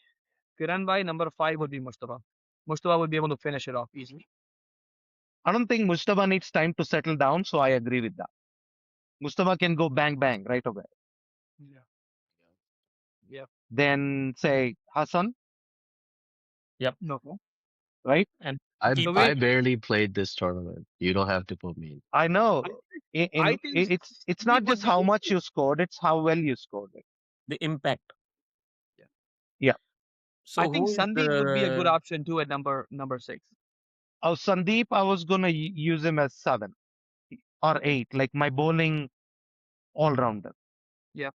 Speaker 1: Kiran Bhai. Number 5 would be Mustafa. Mustafa would be able to finish it off easily.
Speaker 3: I don't think Mustafa needs time to settle down, so I agree with that. Mustafa can go bang bang right away.
Speaker 1: Yeah. Yeah.
Speaker 3: Then say Hassan,
Speaker 5: Yep.
Speaker 1: Okay.
Speaker 3: right?
Speaker 5: And
Speaker 4: I
Speaker 1: So
Speaker 5: keeper.
Speaker 4: I
Speaker 1: wait,
Speaker 4: barely played this tournament. You don't have to put me in.
Speaker 3: I know.
Speaker 1: I
Speaker 3: In
Speaker 1: think
Speaker 3: it's
Speaker 1: Sandeep
Speaker 3: not
Speaker 1: would
Speaker 3: just
Speaker 1: be
Speaker 3: how
Speaker 1: good
Speaker 3: much
Speaker 1: too.
Speaker 3: you scored; it's how well you scored it.
Speaker 5: The impact.
Speaker 1: Yeah.
Speaker 3: Yeah.
Speaker 1: I
Speaker 5: So
Speaker 1: think
Speaker 5: who is
Speaker 1: Sandeep would be a good
Speaker 5: the
Speaker 1: option too at number 6.
Speaker 3: Oh, Sandeep, I was gonna use him as 7 or
Speaker 1: Okay.
Speaker 3: 8, like my bowling all rounder,
Speaker 1: Yeah.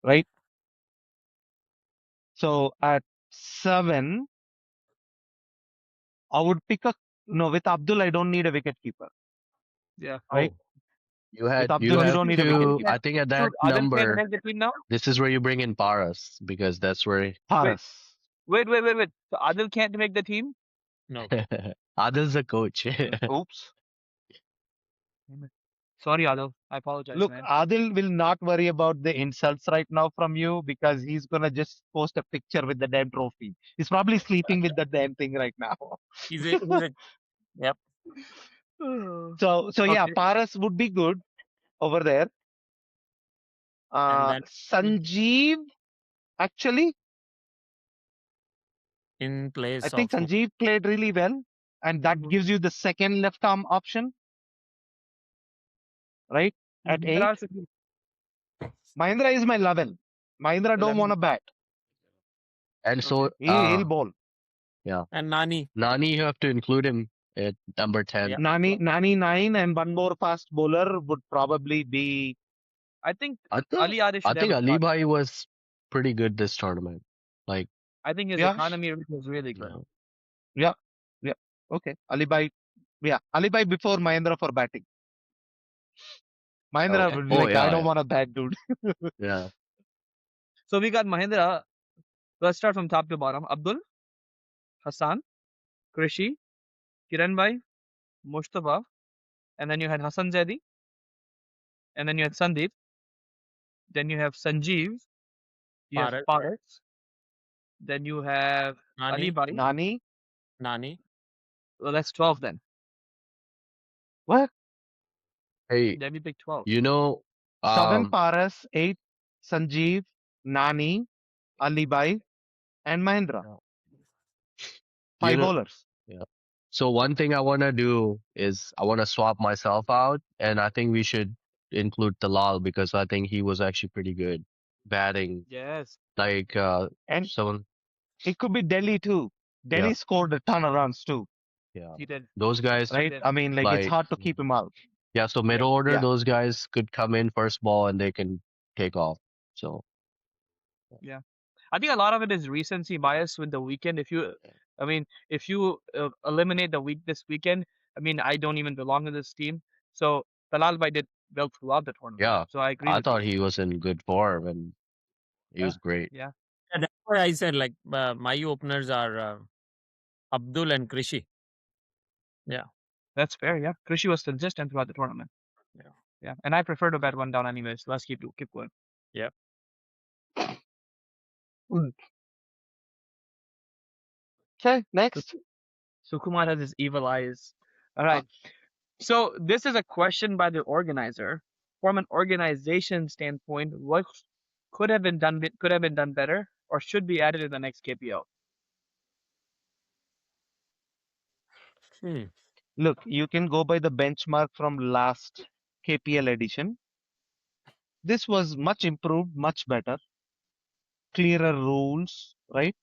Speaker 3: right? So at 7, I would pick a no with Abdul. I don't need a wicket keeper,
Speaker 1: Yeah.
Speaker 3: right?
Speaker 4: Oh, you
Speaker 3: With
Speaker 4: had you
Speaker 3: Abdul, you
Speaker 4: have
Speaker 3: don't need a wicket
Speaker 4: to.
Speaker 3: keeper.
Speaker 4: I think at
Speaker 1: Dude,
Speaker 4: that
Speaker 1: Adil can't
Speaker 4: number,
Speaker 1: make the team now.
Speaker 4: this is where you bring in Paras because that's where
Speaker 1: Wait,
Speaker 3: Paras.
Speaker 1: wait. So Adil can't make the team.
Speaker 5: no?
Speaker 4: Adil's the coach.
Speaker 3: Oops.
Speaker 1: Damn it. Sorry, Adil. I apologize,
Speaker 3: Look,
Speaker 1: man.
Speaker 3: Adil will not worry about the insults right now from you because he's gonna just post a picture with the damn trophy. He's probably sleeping with the damn thing right now.
Speaker 5: He's a yep.
Speaker 3: So yeah,
Speaker 1: Okay.
Speaker 3: Paras would be good over there.
Speaker 5: And then
Speaker 3: Sanjeev, actually,
Speaker 5: in
Speaker 3: I
Speaker 5: place
Speaker 3: think
Speaker 5: of who?
Speaker 3: Sanjeev played really well, and that
Speaker 1: Mhm.
Speaker 3: gives you the second left arm option, right? At
Speaker 1: Where
Speaker 3: 8.
Speaker 1: else is he?
Speaker 3: Mahindra is my 11. Mahindra don't want
Speaker 1: 11.
Speaker 3: to bat.
Speaker 4: And
Speaker 1: Okay.
Speaker 4: so,
Speaker 3: He'll bowl.
Speaker 4: yeah,
Speaker 5: And Nani.
Speaker 4: Nani, you have to include him at number 10.
Speaker 5: Yeah.
Speaker 3: Nani 9 and one more fast bowler would probably be
Speaker 1: I think
Speaker 4: I think
Speaker 1: Ali Arif
Speaker 4: I
Speaker 1: should have
Speaker 4: think
Speaker 1: a
Speaker 4: Ali
Speaker 1: shot.
Speaker 4: Bhai was pretty good this tournament. Like,
Speaker 1: I think his
Speaker 3: yeah,
Speaker 1: economy was really
Speaker 4: you
Speaker 1: good.
Speaker 4: know,
Speaker 3: yeah, yeah. Okay, Alibai, yeah, Alibai before Mahindra for batting.
Speaker 4: oh,
Speaker 3: Mahindra
Speaker 1: Okay.
Speaker 3: would be
Speaker 4: oh
Speaker 3: like, I
Speaker 4: yeah,
Speaker 3: don't
Speaker 4: yeah,
Speaker 3: want to bat, dude.
Speaker 4: yeah.
Speaker 1: So we got Mahindra. Let's start from top to bottom. Abdul, Hassan, Krishi, Kiran Bhai, Mustafa, and then you had Hassan Zaidi, and then you had Sandeep, then you have Sanjeev, you have
Speaker 5: Paras.
Speaker 1: Paras, then you have Ali
Speaker 5: Nani.
Speaker 1: Bhai.
Speaker 3: Nani,
Speaker 5: Nani.
Speaker 1: Well, that's 12 then.
Speaker 3: what?
Speaker 4: Hey,
Speaker 1: Then we pick 12.
Speaker 4: you know,
Speaker 3: 7
Speaker 4: um,
Speaker 3: Paras, 8 Sanjeev, Nani, Alibai, and Mahindra.
Speaker 4: yeah, you
Speaker 3: 5
Speaker 4: know,
Speaker 3: bowlers.
Speaker 4: yeah. So one thing I want to do is I want to swap myself out, and I think we should include Talal because I think he was actually pretty good batting.
Speaker 1: Yes,
Speaker 4: Like,
Speaker 3: And
Speaker 4: someone,
Speaker 3: it could be Delhi too.
Speaker 4: yeah,
Speaker 3: Delhi scored a ton of runs too,
Speaker 4: yeah,
Speaker 1: he did.
Speaker 4: those guys,
Speaker 1: He
Speaker 3: right?
Speaker 1: did.
Speaker 3: I mean, like, it's
Speaker 4: like,
Speaker 3: hard to keep him out.
Speaker 4: yeah. So
Speaker 1: Yep.
Speaker 4: middle order,
Speaker 3: Yeah.
Speaker 4: those guys could come in first ball and they can take off. So
Speaker 1: Yeah. I think a lot of it is recency bias with the weekend. I mean, if you eliminate the week this weekend, I mean, I don't even belong to this team. So Talal Bhai did well throughout the tournament.
Speaker 4: yeah,
Speaker 1: So I agree
Speaker 4: I
Speaker 1: with you.
Speaker 4: thought he was in good form and he
Speaker 1: Yeah.
Speaker 4: was great.
Speaker 1: Yeah.
Speaker 5: And that's why I said like my openers are Abdul and Krishi. Yeah.
Speaker 1: That's fair. Yeah. Krishi was consistent throughout the tournament.
Speaker 5: Yeah.
Speaker 1: Yeah. And I prefer to bet one down anyways. Let's keep going.
Speaker 5: Yeah.
Speaker 3: Okay,
Speaker 1: So,
Speaker 3: next.
Speaker 1: Sukumar has his evil eyes. All right. So this is a question by the organizer. From an organization standpoint, what could have been done better or should be added in the next KPL?
Speaker 5: Hmm.
Speaker 3: Look, you can go by the benchmark from last KPL edition. This was much improved, much better, clearer rules, right?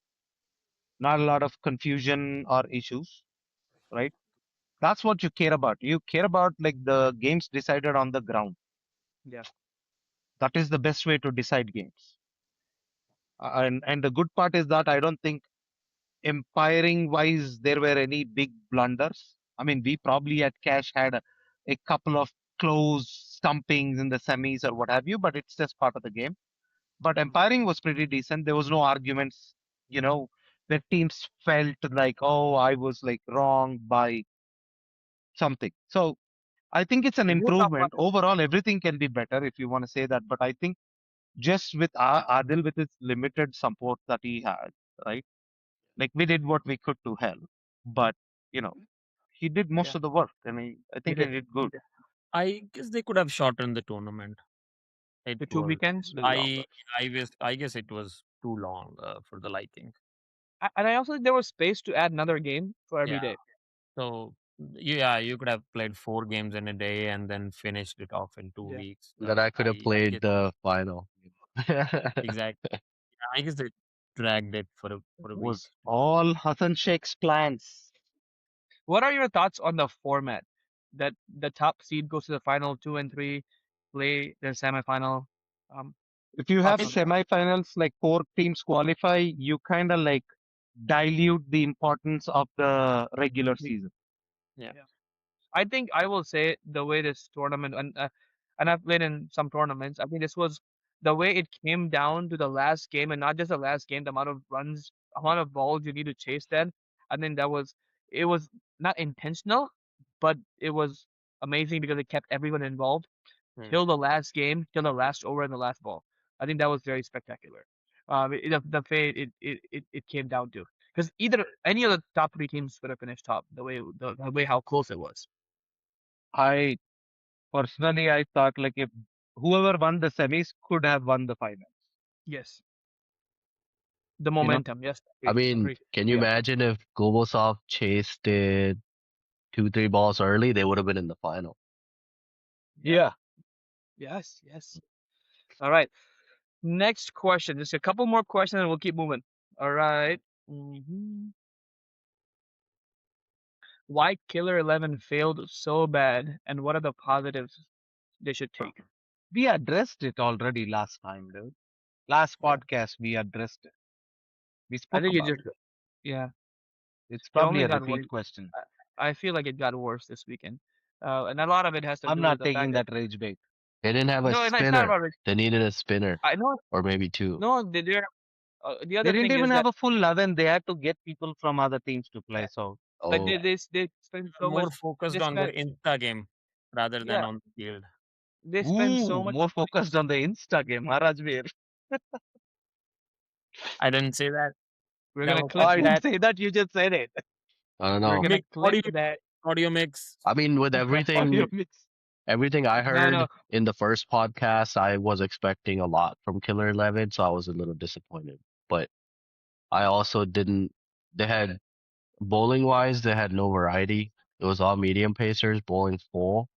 Speaker 3: Not a lot of confusion or issues, right? That's what you care about. You care about like the games decided on the ground.
Speaker 1: Yeah.
Speaker 3: That is the best way to decide games. And the good part is that I don't think umpiring wise there were any big blunders. I mean, we probably at Cash had a couple of close stumpings in the semis or what have you, but it's just part of the game. But
Speaker 1: Mhm.
Speaker 3: umpiring was pretty decent. There was no arguments you know, where teams felt like, oh, I was like wrong by something. So I think it's an
Speaker 1: Both top
Speaker 3: improvement.
Speaker 1: five.
Speaker 3: Overall, everything can be better if you want to say that. But I think just with Adil, with his limited support that he had, right? Like we did what we could to help, but you know, he did most
Speaker 1: Yeah,
Speaker 3: of the work, and I
Speaker 1: he
Speaker 3: think he
Speaker 1: did.
Speaker 3: did
Speaker 1: He
Speaker 3: good.
Speaker 1: did.
Speaker 5: I guess they could have shortened the tournament. It
Speaker 1: The two
Speaker 5: was
Speaker 1: weekends, a little longer.
Speaker 5: I guess it was too long for the liking.
Speaker 1: And I also think there was space to add another game for every
Speaker 5: Yeah.
Speaker 1: day.
Speaker 5: So yeah, you could have played 4 games in a day and then finished it off in two
Speaker 1: Yeah.
Speaker 5: weeks.
Speaker 4: That I could have
Speaker 5: I
Speaker 4: played
Speaker 5: guess
Speaker 4: the final.
Speaker 5: exactly. I guess they dragged it for a week.
Speaker 3: Was all Hassan Sheikh's plans.
Speaker 1: What are your thoughts on the format? That the top seed goes to the final, two and three play their semifinal. Um,
Speaker 3: If you have
Speaker 1: thoughts
Speaker 5: It
Speaker 1: on that?
Speaker 3: semifinals, like 4 teams qualify, you kind of like dilute the importance of the regular
Speaker 1: The-
Speaker 3: season.
Speaker 5: yeah.
Speaker 1: Yeah. I think I will say the way this tournament and I've played in some tournaments. I think this was the way it came down to the last game, and not just the last game. The amount of runs, amount of balls you need to chase. Then I think that was it was not intentional, but it was amazing because it kept everyone involved
Speaker 5: Hmm.
Speaker 1: till the last game, till the last over and the last ball. I think that was very spectacular. The fate it came down to because either any of the top three teams would have finished top the way how close it was.
Speaker 3: I personally, I thought like if whoever won the semis could have won the finals.
Speaker 1: Yes, the
Speaker 3: You know,
Speaker 1: momentum. Yes,
Speaker 4: I
Speaker 1: agree,
Speaker 4: mean,
Speaker 1: agree.
Speaker 4: can you
Speaker 3: yeah.
Speaker 4: imagine if Globosov chased it 2, 3 balls early, they would have been in the final.
Speaker 1: Yeah,
Speaker 3: Yeah.
Speaker 1: yes, yes. All right. Next question. Just a couple more questions and we'll keep moving. All right. Why Killer 11 failed so bad, and what are the positives they should take?
Speaker 3: We addressed it already last time, dude. Last
Speaker 1: Yeah,
Speaker 3: podcast, we addressed it. We
Speaker 1: I
Speaker 3: spoke
Speaker 1: think it
Speaker 3: about
Speaker 1: just
Speaker 3: it.
Speaker 1: yeah,
Speaker 3: It's
Speaker 1: it
Speaker 3: probably
Speaker 1: only
Speaker 3: a
Speaker 1: got worse.
Speaker 3: repeat question.
Speaker 1: I feel like it got worse this weekend, and a lot of it has to
Speaker 3: I'm
Speaker 1: do with
Speaker 3: not
Speaker 1: the
Speaker 3: taking
Speaker 1: fact that
Speaker 3: that rage bait.
Speaker 4: They didn't have a
Speaker 1: no, it's not
Speaker 4: spinner.
Speaker 1: about it.
Speaker 4: They needed a spinner,
Speaker 1: I know
Speaker 4: or maybe two.
Speaker 1: no, the
Speaker 3: They
Speaker 1: other
Speaker 3: didn't
Speaker 1: thing
Speaker 3: even
Speaker 1: is
Speaker 3: have
Speaker 1: that
Speaker 3: a full 11. They had to get people from other teams to play.
Speaker 1: yeah,
Speaker 3: So,
Speaker 1: like
Speaker 4: Oh,
Speaker 1: they spend so much
Speaker 5: More
Speaker 1: they
Speaker 5: focused on the
Speaker 1: spent
Speaker 5: Insta game rather than
Speaker 1: yeah
Speaker 5: on the field.
Speaker 1: they spend so
Speaker 3: ooh,
Speaker 1: much
Speaker 3: more focused on the Insta game, Maharajveer.
Speaker 5: I didn't say that.
Speaker 1: we're
Speaker 5: That
Speaker 1: gonna
Speaker 5: was
Speaker 3: Oh,
Speaker 1: clip
Speaker 3: I didn't
Speaker 1: that
Speaker 3: say that. You just said it.
Speaker 4: I don't
Speaker 1: we're
Speaker 4: know.
Speaker 1: gonna
Speaker 5: mix
Speaker 1: clip that
Speaker 5: audio mix.
Speaker 4: I mean, with
Speaker 3: Audio
Speaker 4: everything,
Speaker 3: mix.
Speaker 4: everything I
Speaker 1: no no
Speaker 4: heard in the first podcast, I was expecting a lot from Killer 11, so I was a little disappointed. But I also didn't. They had bowling wise, they had no variety. It was all medium pacers bowling full,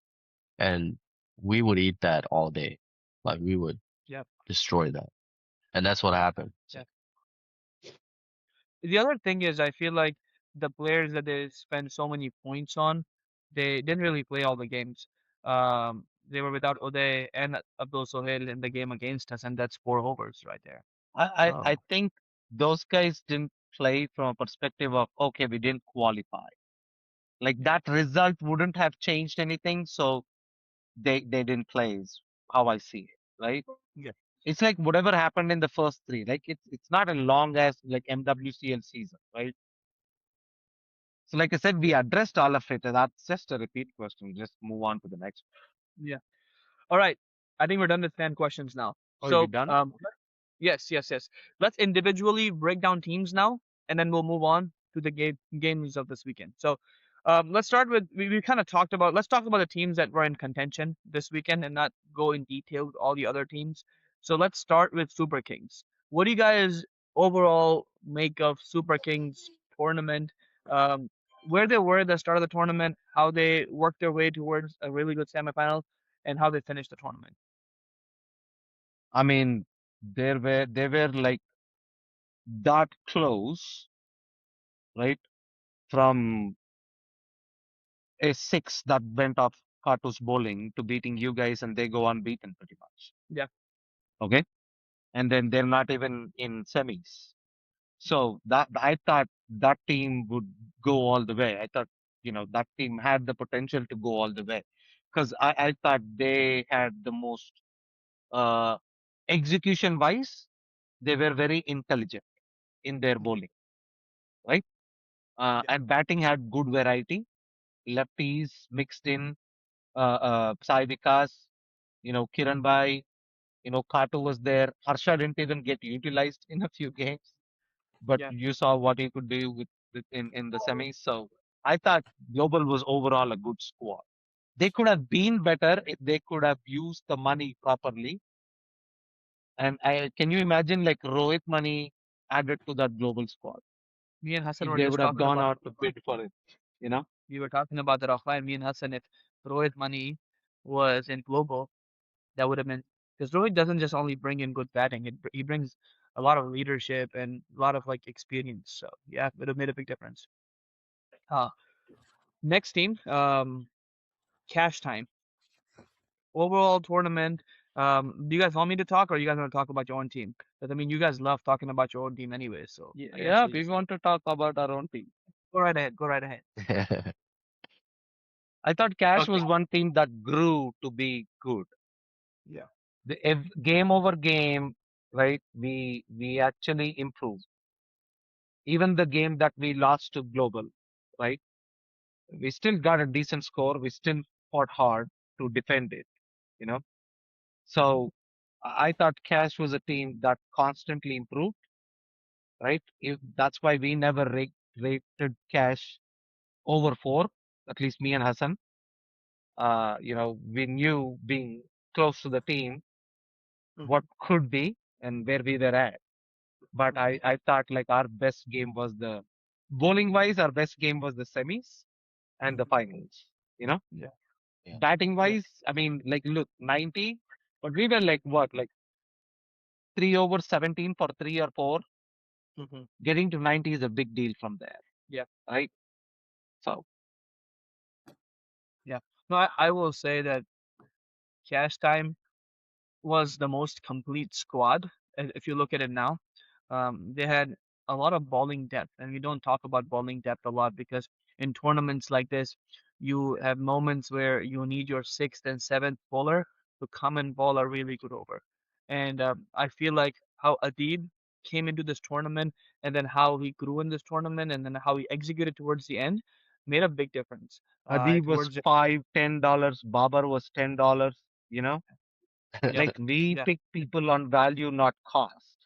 Speaker 4: and we would eat that all day. Like we would
Speaker 1: yeah
Speaker 4: destroy that, and that's what happened. So,
Speaker 1: yeah the other thing is I feel like the players that they spend so many points on they didn't really play all the games they were without Ode and Abdul Sohail in the game against us and that's 4 overs right there
Speaker 3: I think those guys didn't play from a perspective of, okay, we didn't qualify. Like
Speaker 1: yeah
Speaker 3: that result wouldn't have changed anything. So they didn't play is how I see it, right?
Speaker 1: yeah
Speaker 3: It's like whatever happened in the first three. Like it's not a long as like MWCL season, right? So like I said, we addressed all of it. And that's just a repeat question. Just move on to the next.
Speaker 1: yeah all right I think we're done with fan questions now
Speaker 3: Oh, you
Speaker 1: so
Speaker 3: done?
Speaker 1: yes, yes, yes. Let's individually break down teams now, and then we'll move on to the games of this weekend. So, let's start with we kind of talked about. Let's talk about the teams that were in contention this weekend, and not go in detail with all the other teams. So let's start with Super Kings. What do you guys overall make of Super Kings tournament? Where they were at the start of the tournament, how they worked their way towards a really good semifinal, and how they finished the tournament.
Speaker 3: I mean, they were like that close, right? From a six that went off Cartus bowling to beating you guys, and they go unbeaten pretty much.
Speaker 1: Yeah,
Speaker 3: Okay, and then they're not even in semis. So that I thought that team would go all the way. I thought that team had the potential to go all the way because I thought they had the most uh, execution wise. They were very intelligent. in their bowling, right? And batting had good variety, lefties mixed in, Sai Vikas, Kiran Bhai, Kato was there. Harsha didn't even get utilized in a few games, but
Speaker 1: Yeah.
Speaker 3: you saw what he could do in the semis. So I thought Global was overall a good squad. They could have been better if they could have used the money properly. And can you imagine like Rohit money added to that Global squad
Speaker 1: Me and Hassan
Speaker 3: if
Speaker 1: were
Speaker 3: they
Speaker 1: just
Speaker 3: would have
Speaker 1: talking
Speaker 3: gone
Speaker 1: about
Speaker 3: out to bid for it, you know?
Speaker 1: we were talking about that offline. Me and Hassan, if Rohit money was in global, that would have been because Rohit doesn't just only bring in good batting. He brings a lot of leadership and a lot of like experience. So yeah, it would have made a big difference. Uh, next team, cash time. Overall tournament. Do you guys want me to talk, or you guys want to talk about your own team? Because I mean, you guys love talking about your own team anyway. So
Speaker 3: Yeah,
Speaker 1: I guess
Speaker 3: yeah,
Speaker 1: we
Speaker 3: we
Speaker 1: just
Speaker 3: want to talk about our own team.
Speaker 1: go right ahead. Go right ahead.
Speaker 3: I thought Cash
Speaker 1: Okay.
Speaker 3: was one team that grew to be good.
Speaker 1: Yeah.
Speaker 3: Game over game, right? We actually improved. Even the game that we lost to Global, right? We still got a decent score. We still fought hard to defend it, you know. So I thought Cash was a team that constantly improved, right? That's why we never rated Cash over 4. At least me and Hassan. We knew being close to the team what
Speaker 1: Hmm.
Speaker 3: could be and where we were at. But
Speaker 1: Hmm.
Speaker 3: I thought like our best game was the bowling wise, our best game was the semis and the
Speaker 1: Hmm.
Speaker 3: finals. You know,
Speaker 1: Yeah.
Speaker 4: Yeah.
Speaker 3: batting
Speaker 1: Yeah.
Speaker 3: wise, I mean, like look, 90, but we were like what, like 3 over 17 for 3 or 4.
Speaker 1: Hmm.
Speaker 3: Getting to 90 is a big deal from there,
Speaker 1: Yeah.
Speaker 3: right? So
Speaker 1: Yeah. No, I will say that cash time was the most complete squad. If you look at it now, they had a lot of bowling depth, and we don't talk about bowling depth a lot because in tournaments like this, you have moments where you need your sixth and seventh bowler to come and bowl a really good over. And I feel like how Adib came into this tournament, and then how he grew in this tournament, and then how he executed towards the end, made a big difference.
Speaker 3: Adib was
Speaker 1: Towards the,
Speaker 3: $5, $10, Babar was $10, you know,
Speaker 1: yeah,
Speaker 3: like we
Speaker 1: yeah.
Speaker 3: pick people on value, not cost.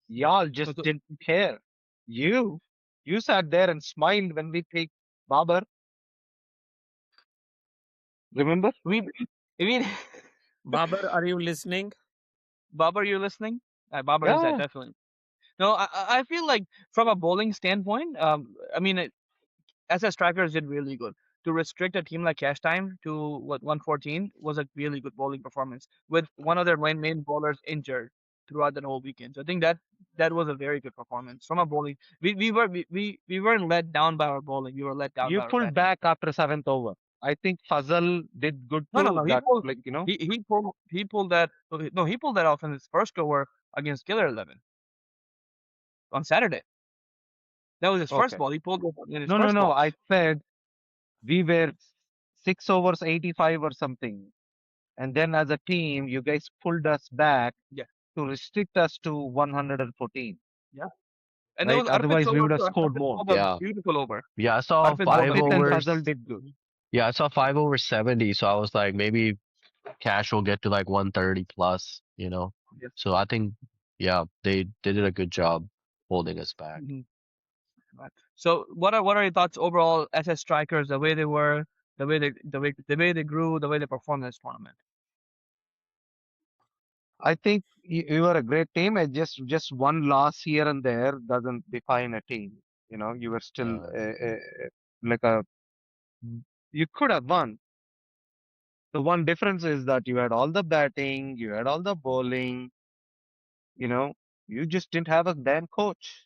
Speaker 3: Y'all just didn't care. You, you sat there and smiled when we picked Babar. Remember?
Speaker 1: We, I mean,
Speaker 5: Babar, are you listening?
Speaker 1: Babar, you're listening? Babar is that
Speaker 3: Yeah.
Speaker 1: definitely. No, I feel like from a bowling standpoint, I mean, SS Strikers did really good. To restrict a team like Cash Time to what 114 was a really good bowling performance with one of their main bowlers injured throughout that whole weekend. So I think that was a very good performance from a bowling. We weren't let down by our bowling. We were let down
Speaker 3: You
Speaker 1: by our
Speaker 3: pulled
Speaker 1: batting.
Speaker 3: back after seventh over. I think Fazal did good
Speaker 1: No, no,
Speaker 3: too.
Speaker 1: no.
Speaker 3: That like
Speaker 1: He pulled that off in his first over against Killer 11 on Saturday. That was his first
Speaker 3: okay.
Speaker 1: ball. He pulled it in his
Speaker 3: No, no,
Speaker 1: first
Speaker 3: no.
Speaker 1: ball.
Speaker 3: I said we were 6 overs 85 or something. And then as a team, you guys pulled us back
Speaker 1: Yeah,
Speaker 3: to restrict us to 114,
Speaker 1: yeah. And there
Speaker 3: right?
Speaker 1: was Arpit's
Speaker 3: Otherwise, we
Speaker 1: over
Speaker 3: would have
Speaker 1: too.
Speaker 3: scored
Speaker 1: Arpit
Speaker 3: more.
Speaker 1: bowled a
Speaker 4: Yeah.
Speaker 1: beautiful over.
Speaker 4: Yeah, I saw
Speaker 1: Arpit bowled a
Speaker 4: five
Speaker 3: Arpit and
Speaker 1: beautiful.
Speaker 3: Fazal
Speaker 4: overs.
Speaker 3: did good.
Speaker 4: Yeah, I saw 5 over 70. So I was like, maybe Cash will get to like 130 plus.
Speaker 1: Yes.
Speaker 4: So I think, yeah, they did a good job holding us back.
Speaker 1: Hmm. Right. So what are your thoughts overall? SS Strikers, the way they were, the way they grew, the way they performed in this tournament.
Speaker 3: I think you were a great team. And just one loss here and there doesn't define a team. You were still
Speaker 4: Yeah.
Speaker 3: like you could have won. The one difference is that you had all the batting, you had all the bowling, you know, you just didn't have a damn coach.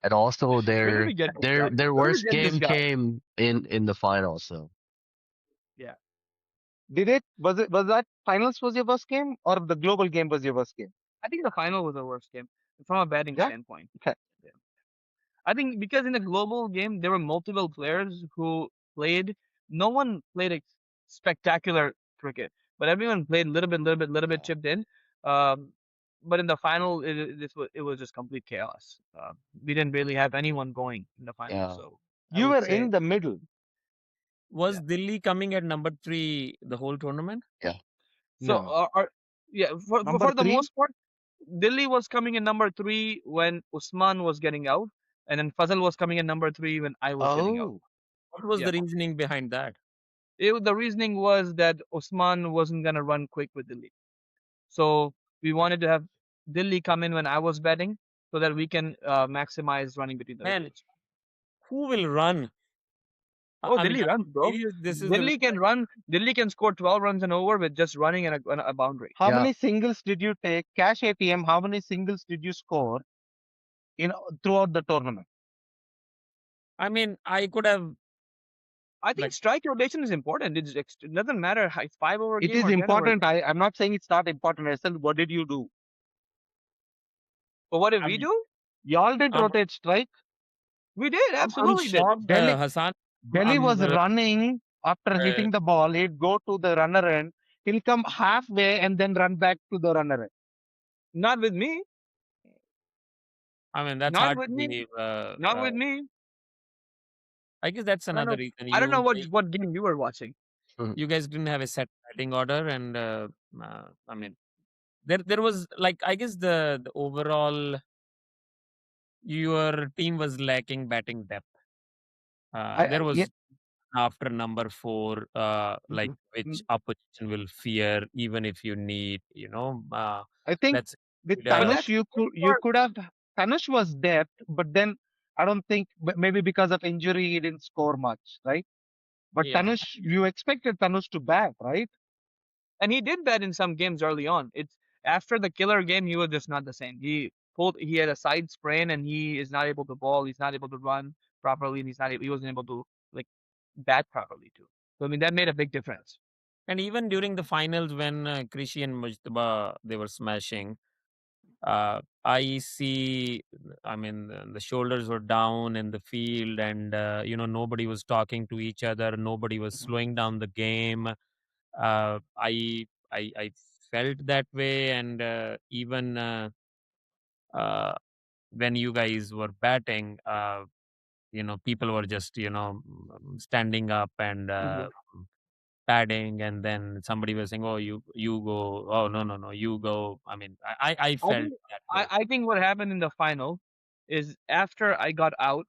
Speaker 4: And also
Speaker 1: Where did
Speaker 4: their
Speaker 1: we get this
Speaker 4: their
Speaker 1: guy?
Speaker 4: their
Speaker 1: Where did we
Speaker 4: worst
Speaker 1: get this
Speaker 4: game
Speaker 1: guy?
Speaker 4: came in the finals. So
Speaker 1: Yeah.
Speaker 3: Did it? Was that finals was your worst game or the global game was your worst game?
Speaker 1: I think the final was the worst game from a batting
Speaker 3: Yeah.
Speaker 1: standpoint.
Speaker 3: Okay.
Speaker 1: Yeah. I think because in the global game there were multiple players who played. No one played a spectacular cricket, but everyone played little bit,
Speaker 4: yeah.
Speaker 1: chipped in. Um, but in the final, it was just complete chaos. We didn't really have anyone going in the final,
Speaker 4: Yeah.
Speaker 1: so I
Speaker 3: You
Speaker 1: would
Speaker 3: were
Speaker 1: say,
Speaker 3: in the middle.
Speaker 1: yeah.
Speaker 5: Was Delhi coming at number 3 the whole tournament?
Speaker 4: Yeah.
Speaker 1: So,
Speaker 3: No.
Speaker 1: yeah,
Speaker 3: Number
Speaker 1: for the
Speaker 3: 3?
Speaker 1: most part, Delhi was coming in number 3 when Usman was getting out, and then Fazal was coming in number 3 when I was getting out.
Speaker 3: Oh.
Speaker 5: What was
Speaker 1: Yeah,
Speaker 5: the reasoning behind that?
Speaker 1: the reasoning was that Usman wasn't gonna run quick with Delhi, so we wanted to have Delhi come in when I was batting, so that we can maximize running between the
Speaker 5: Man,
Speaker 1: wickets.
Speaker 5: who will run?
Speaker 1: Oh,
Speaker 5: I mean,
Speaker 1: Delhi
Speaker 5: are
Speaker 1: runs,
Speaker 5: you
Speaker 1: bro.
Speaker 5: serious? This is the
Speaker 1: Delhi can run. Delhi can score 12 runs an over with just running a boundary.
Speaker 3: How
Speaker 4: Yeah.
Speaker 3: many singles did you take? Cash ATM, how many singles did you score in throughout the tournament?
Speaker 5: I mean, I could have
Speaker 1: I think
Speaker 5: like
Speaker 1: strike rotation is important. It doesn't matter how it's 5 over
Speaker 3: It
Speaker 1: game
Speaker 3: is
Speaker 1: or 10 over.
Speaker 3: important. I'm not saying it's not important. I said, what did you do?
Speaker 1: But what did
Speaker 5: I
Speaker 1: we
Speaker 5: mean,
Speaker 1: do?
Speaker 3: Y'all did
Speaker 5: I'm
Speaker 3: rotate strike.
Speaker 1: We did,
Speaker 5: I'm
Speaker 1: absolutely did.
Speaker 5: shocked,
Speaker 3: Delhi,
Speaker 5: Hassan.
Speaker 3: Delhi
Speaker 5: I'm
Speaker 3: was running after
Speaker 5: uh,
Speaker 3: hitting the ball. He'd go to the runner end. He'll come halfway and then run back to the runner end.
Speaker 1: Not with me.
Speaker 5: I mean, that's
Speaker 1: Not
Speaker 5: hard
Speaker 1: with
Speaker 5: to
Speaker 1: me.
Speaker 5: believe.
Speaker 1: Not with me.
Speaker 5: I guess that's
Speaker 1: I don't
Speaker 5: another
Speaker 1: know.
Speaker 5: reason
Speaker 1: I don't know
Speaker 5: you
Speaker 1: what game you were watching.
Speaker 4: Mhm.
Speaker 5: you guys didn't have a set batting order, and I mean, there was like I guess the overall your team was lacking batting depth. There
Speaker 3: Yeah,
Speaker 5: was after number 4, like
Speaker 3: mhm.
Speaker 5: which
Speaker 3: Mm,
Speaker 5: opposition will fear, even if you need,
Speaker 3: I think
Speaker 5: let's
Speaker 3: with
Speaker 1: But
Speaker 5: uh,
Speaker 3: Tanush,
Speaker 1: that's the thing
Speaker 3: you
Speaker 1: for
Speaker 3: could have. Tanush was depth, but then I don't think maybe because of injury he didn't score much, right? But
Speaker 5: yeah.
Speaker 3: Tanush, you expected Tanush to bat, right?
Speaker 1: and he did that in some games early on. It's after the killer game, he was just not the same. He had a side sprain and he is not able to bowl. He's not able to run properly, and he wasn't able to like bat properly too. So I mean that made a big difference.
Speaker 5: And even during the finals when Krishi and Mujtaba they were smashing, I see. I mean, the shoulders were down in the field, and nobody was talking to each other. Nobody was
Speaker 3: Mhm.
Speaker 5: slowing down the game. I felt that way, and even uh, when you guys were batting, people were just standing up and
Speaker 1: Mhm.
Speaker 5: padding, and then somebody was saying, "Oh, you go." Oh, no, no, no, you go. I mean, I
Speaker 1: I
Speaker 5: felt
Speaker 1: think
Speaker 5: that way.
Speaker 1: I think what happened in the final is after I got out,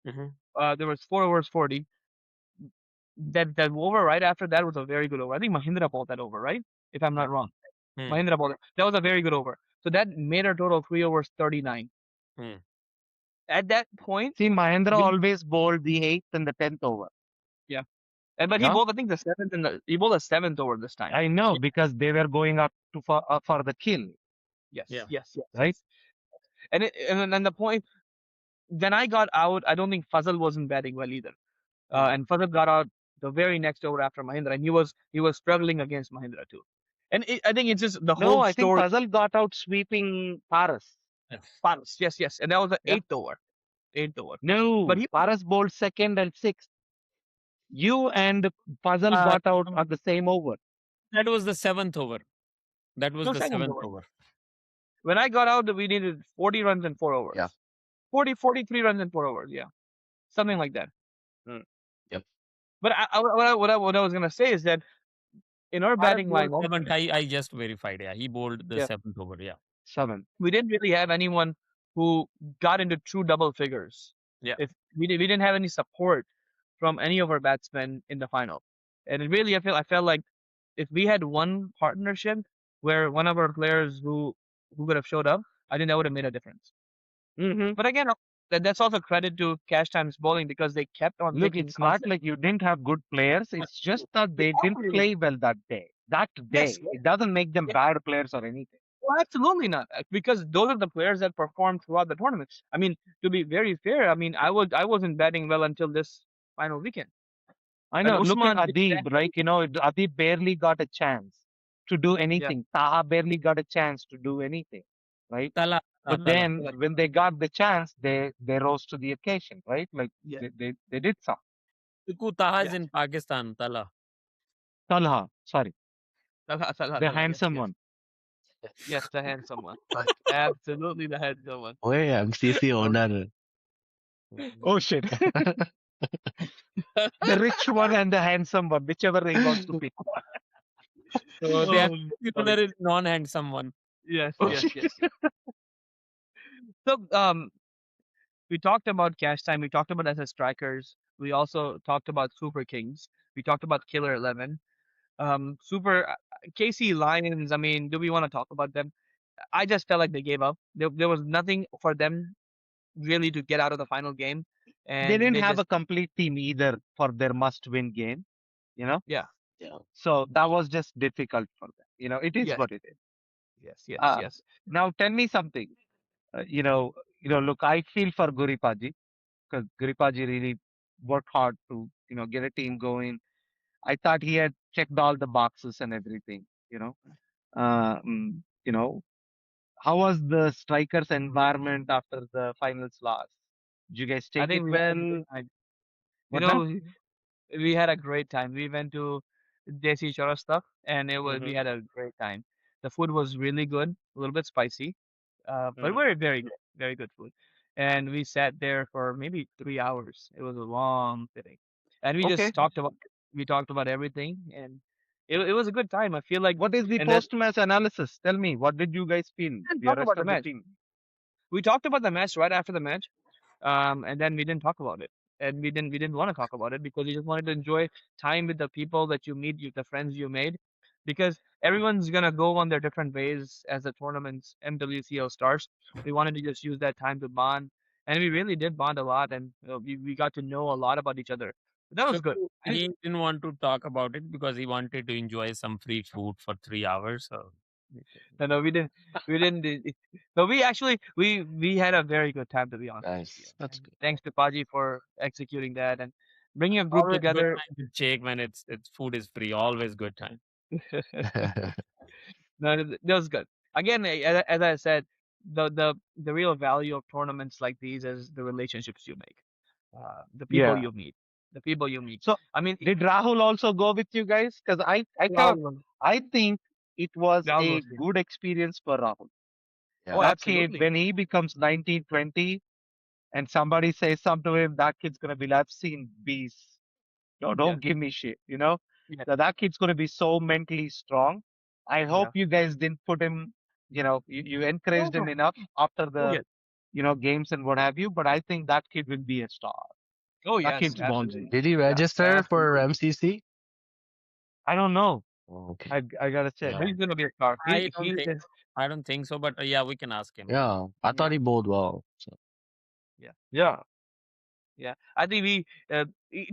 Speaker 5: Hmm.
Speaker 1: there was 4 overs 40. That over right after that was a very good over. I think Mahindra bowled that over, right? If I'm not wrong,
Speaker 5: Hmm.
Speaker 1: Mahindra bowled it. That was a very good over. So that made our total 3 overs 39.
Speaker 5: Hmm.
Speaker 1: At that point,
Speaker 3: See, Mahendra
Speaker 1: we
Speaker 3: always bowled the eighth and the 10th over.
Speaker 1: yeah, but he
Speaker 3: No,
Speaker 1: bowled I think the seventh and he bowled a seventh over this time.
Speaker 3: I know because they were going up to for the kill,
Speaker 1: Yes,
Speaker 5: Yeah.
Speaker 1: yes, yes,
Speaker 3: right?
Speaker 1: yes. And the point when I got out, I don't think Fazal wasn't batting well either.
Speaker 5: Hmm.
Speaker 1: And Fazal got out the very next over after Mahindra, and he was struggling against Mahindra too. And I think it's just the
Speaker 3: No,
Speaker 1: whole
Speaker 3: I think
Speaker 1: story.
Speaker 3: Fazal got out sweeping Paras.
Speaker 5: Yes.
Speaker 1: Paras, yes, yes, and that was the
Speaker 3: Yeah.
Speaker 1: eighth over. But
Speaker 3: No,
Speaker 1: he
Speaker 3: Paras bowled second and sixth. You and Fazal
Speaker 5: Uh,
Speaker 3: got out at the same over.
Speaker 5: that was the seventh over. That was
Speaker 1: no
Speaker 5: the
Speaker 1: second
Speaker 5: seventh
Speaker 1: over.
Speaker 5: over.
Speaker 1: When I got out, we needed 40 runs in 4 overs.
Speaker 4: Yeah.
Speaker 1: 43 runs in 4 overs. Yeah, something like that.
Speaker 3: Mm.
Speaker 4: Yep.
Speaker 1: But what I was gonna say is that in our
Speaker 5: Bharat
Speaker 1: batting
Speaker 5: bowled
Speaker 1: lineup,
Speaker 5: seventh. I just verified. Yeah, he bowled the
Speaker 1: yeah,
Speaker 5: seventh over. Yeah.
Speaker 3: Seven.
Speaker 1: we didn't really have anyone who got into true double figures.
Speaker 5: Yeah.
Speaker 1: If we didn't have any support from any of our batsmen in the final, and it really I felt like if we had one partnership where one of our players who could have showed up, I think that would have made a difference.
Speaker 3: Hmm.
Speaker 1: But again, that's also credit to Cash Times Bowling because they kept on
Speaker 3: Look,
Speaker 1: thinking
Speaker 3: it's not
Speaker 1: concept.
Speaker 3: like you didn't have good players. It's just that they didn't
Speaker 1: Absolutely.
Speaker 3: play well that day. That
Speaker 1: Yes.
Speaker 3: day. It doesn't make them
Speaker 1: Yeah.
Speaker 3: bad players or anything.
Speaker 1: Well, absolutely not, because those are the players that performed throughout the tournament. I mean, to be very fair, I mean, I wasn't batting well until this final weekend,
Speaker 3: I
Speaker 1: and
Speaker 3: know. Look at
Speaker 1: Usman did
Speaker 3: Adib,
Speaker 1: that.
Speaker 3: right? Adib barely got a chance to do
Speaker 1: Yeah,
Speaker 3: anything. Taha barely got a chance to do anything, right?
Speaker 5: Tala.
Speaker 3: But
Speaker 5: Tala.
Speaker 3: then
Speaker 1: like,
Speaker 3: when they got the chance, they rose to the occasion, right? Like
Speaker 1: yeah,
Speaker 3: they did some.
Speaker 5: Tuku Taha is
Speaker 1: yeah.
Speaker 5: in Pakistan. Tala.
Speaker 3: Talha, sorry,
Speaker 1: Salah, Salah,
Speaker 3: the
Speaker 1: Salah. Yes,
Speaker 3: handsome
Speaker 1: yes.
Speaker 3: one.
Speaker 1: Yes, the handsome one.
Speaker 4: Like,
Speaker 1: Absolutely the handsome one.
Speaker 4: oh yeah, MCC
Speaker 1: So,
Speaker 4: owner.
Speaker 3: Oh shit. The rich one and the handsome one, whichever he wants to pick.
Speaker 5: So the
Speaker 1: oh,
Speaker 5: MCC
Speaker 1: sorry.
Speaker 5: owner is non-handsome one.
Speaker 1: Yes, yes, yes, yes. So, we talked about cash time. We talked about SS strikers. We also talked about super kings. We talked about killer 11. Super KC Lions. I mean, do we want to talk about them? I just felt like they gave up. There was nothing for them really to get out of the final game,
Speaker 3: They
Speaker 1: and
Speaker 3: didn't
Speaker 1: they
Speaker 3: have
Speaker 1: just
Speaker 3: a complete team either for their must-win game, you know.
Speaker 1: yeah,
Speaker 4: Yeah.
Speaker 3: So that was just difficult for them. It is
Speaker 1: yes,
Speaker 3: what it is.
Speaker 1: yes, yes,
Speaker 3: Uh,
Speaker 1: yes.
Speaker 3: Now tell me something. Look, I feel for Guripaji because Guripaji really worked hard to, get a team going. I thought he had checked all the boxes and everything, you know. Uh, mm, you know, how was the strikers environment after the finals loss? Did you guys
Speaker 1: I
Speaker 3: take
Speaker 1: think
Speaker 3: it
Speaker 1: we had a good
Speaker 3: well?
Speaker 1: time. You
Speaker 3: What now?
Speaker 1: know, we had a great time. We went to Desi Chora stuff, and we
Speaker 3: Mm-hmm.
Speaker 1: had a great time. The food was really good, a little bit spicy, but
Speaker 3: Mm-hmm.
Speaker 1: very good food. And we sat there for maybe 3 hours. It was a long sitting, and
Speaker 3: Okay.
Speaker 1: we talked about everything, and it was a good time. I feel like,
Speaker 3: What is the
Speaker 1: and then
Speaker 3: post-match analysis? Tell me, what did you guys feel?
Speaker 1: we didn't
Speaker 3: The
Speaker 1: talk
Speaker 3: rest
Speaker 1: about the
Speaker 3: of the
Speaker 1: match.
Speaker 3: team.
Speaker 1: We talked about the match right after the match, and then we didn't talk about it, and we didn't want to talk about it because we just wanted to enjoy time with the people that you meet, the friends you made, because everyone's gonna go on their different ways as the tournament's MWCL starts. We wanted to just use that time to bond, and we really did bond a lot, and we got to know a lot about each other. That
Speaker 5: So
Speaker 1: was good. And
Speaker 5: he didn't want to talk about it because he wanted to enjoy some free food for 3 hours. So
Speaker 1: no, we didn't. But we actually we had a very good time, to be honest with you.
Speaker 4: Nice. That's
Speaker 1: And thanks to Paji for executing that and bringing a group
Speaker 5: always good
Speaker 1: together.
Speaker 5: time to shake when it's food is free. Always good time.
Speaker 4: good.
Speaker 1: No, that was good. Again, as I said, the real value of tournaments like these is the relationships you make, the people
Speaker 3: Yeah.
Speaker 1: you meet, the people you meet.
Speaker 3: So
Speaker 1: I mean,
Speaker 3: did Rahul also go with you guys? Because
Speaker 1: Rahul,
Speaker 3: I think it was
Speaker 1: Rahul
Speaker 3: a
Speaker 1: was here.
Speaker 3: good experience for Rahul.
Speaker 1: Oh,
Speaker 4: Yeah.
Speaker 3: That kid,
Speaker 1: absolutely.
Speaker 3: when he becomes 19, 20, and somebody says something to him, that kid's gonna be, I've seen beasts. No,
Speaker 1: Yes,
Speaker 3: don't give me shit.
Speaker 1: yes,
Speaker 3: So that kid's gonna be so mentally strong. I hope
Speaker 1: yeah.
Speaker 3: you guys didn't put him, you
Speaker 1: No,
Speaker 3: encouraged him
Speaker 1: no.
Speaker 3: enough after
Speaker 1: Oh
Speaker 3: the,
Speaker 1: yes.
Speaker 3: games and what have you. But I think that kid will be a star.
Speaker 1: Oh
Speaker 3: That
Speaker 1: yes.
Speaker 3: kid's
Speaker 1: Absolutely.
Speaker 3: ballsy.
Speaker 4: Did he
Speaker 3: Yeah.
Speaker 4: register for
Speaker 1: Absolutely.
Speaker 4: MCC?
Speaker 3: I don't know.
Speaker 4: Oh, okay.
Speaker 3: I gotta check.
Speaker 4: Yeah.
Speaker 1: He's gonna be a star.
Speaker 5: I
Speaker 1: He
Speaker 5: don't think
Speaker 1: is.
Speaker 5: I don't think so, but yeah, we can ask him.
Speaker 4: Yeah. I thought
Speaker 1: Yeah.
Speaker 4: he bowled well. So.
Speaker 1: Yeah.
Speaker 3: Yeah.
Speaker 1: Yeah. I think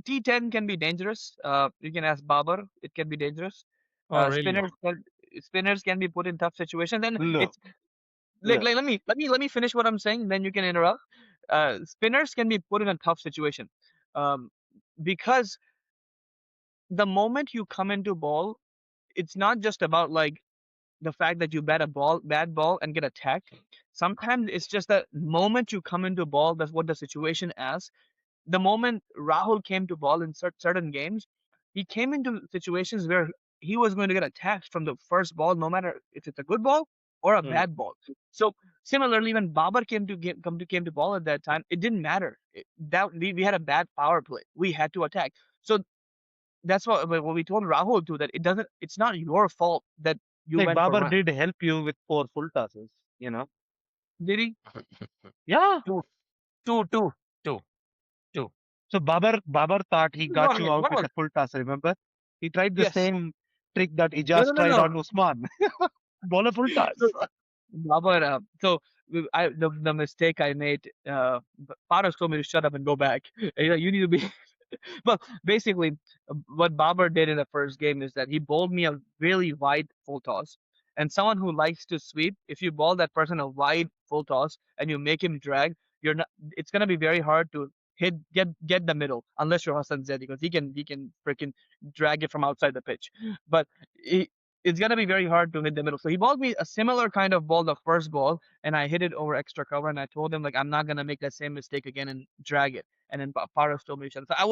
Speaker 1: T10 can be dangerous. You can ask Babar. It can be dangerous.
Speaker 5: Oh, really?
Speaker 1: Spinners can be put in tough situations. And
Speaker 3: Look,
Speaker 1: it's like,
Speaker 3: look.
Speaker 1: let me finish what I'm saying. Then you can interrupt. Spinners can be put in a tough situation, um, because the moment you come into ball, it's not just about like the fact that you bad ball and get attacked. Sometimes it's just the moment you come into ball. That's what the situation asks. The moment Rahul came to ball in certain games, he came into situations where he was going to get attacked from the first ball, no matter if it's a good ball or a
Speaker 3: Mm.
Speaker 1: bad ball. So similarly, when Babar came to ball at that time, it didn't matter. That we had a bad power play. We had to attack. So that's what we told Rahul too, that it's not your fault that you
Speaker 3: Like
Speaker 1: went for
Speaker 3: Babar
Speaker 1: run.
Speaker 3: did help you with 4 full tosses.
Speaker 1: Did he?
Speaker 3: Yeah.
Speaker 5: Two, two, two, two, two.
Speaker 3: So Babar thought he
Speaker 1: Go
Speaker 3: got you
Speaker 1: ahead.
Speaker 3: out
Speaker 1: What
Speaker 3: with
Speaker 1: was?
Speaker 3: a full toss, remember? He tried the
Speaker 1: Yes.
Speaker 3: same trick that
Speaker 1: No,
Speaker 3: Ijaz
Speaker 1: no, no,
Speaker 3: tried
Speaker 1: no.
Speaker 3: on Usman. Ball a full toss.
Speaker 1: So Babar, the mistake I made, Paras told me to shut up and go back. You need to be. But basically, what Babar did in the first game is that he bowled me a really wide full toss. And someone who likes to sweep, if you bowl that person a wide full toss and you make him drag, you're not. It's gonna be very hard to get the middle unless you're Hassan Zed, because he can freaking drag it from outside the pitch. But it's gonna be very hard to hit the middle. So he balled me a similar kind of ball the first ball, and I hit it over extra cover. And I told him like I'm not gonna make that same mistake again and drag it. And then Paras told me to shut up. So I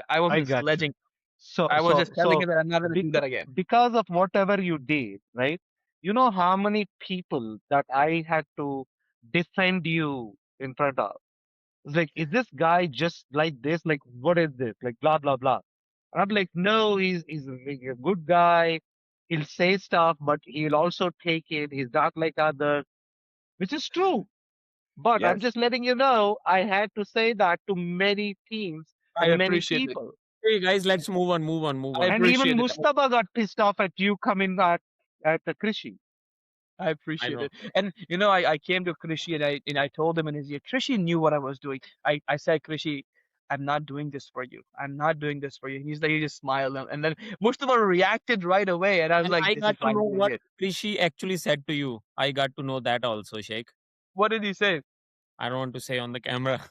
Speaker 3: I
Speaker 1: wasn't
Speaker 3: got you.
Speaker 1: sledging.
Speaker 3: So
Speaker 1: I was
Speaker 3: so
Speaker 1: just telling
Speaker 3: so
Speaker 1: him that I'm not gonna do that again.
Speaker 3: because of whatever you did, right? You know how many people that I had to defend you in front of? It's like, is this guy just like this? Like, what is this? Like, blah, blah, blah. And I'm like, no, he's like a good guy. He'll say stuff, but he'll also take it. He's not like others, which is true. But I'm
Speaker 1: Yes,
Speaker 3: just letting you know, I had to say that to many teams
Speaker 1: I
Speaker 3: and many
Speaker 1: appreciate it.
Speaker 3: people.
Speaker 5: Hey guys, let's move on, move on, move
Speaker 1: I
Speaker 5: on.
Speaker 3: And even
Speaker 1: appreciate it.
Speaker 3: Mustafa got pissed off at you coming at the Krishi.
Speaker 1: I
Speaker 5: I
Speaker 1: appreciate
Speaker 5: know.
Speaker 1: it. And you know, I came to Krishi and I told him in his ear, Krishi knew what I was doing. I said, Krishi, I'm not doing this for you. I'm not doing this for you. He's like, he just smiled. And then Mustafa reacted right away. And I was
Speaker 5: And
Speaker 1: like,
Speaker 5: I
Speaker 1: this is
Speaker 5: got to
Speaker 1: why
Speaker 5: know
Speaker 1: he's
Speaker 5: what
Speaker 1: idiot.
Speaker 5: Rishi actually said to you. I got to know that also, Sheikh.
Speaker 1: What did he say?
Speaker 5: I don't want to say on the camera.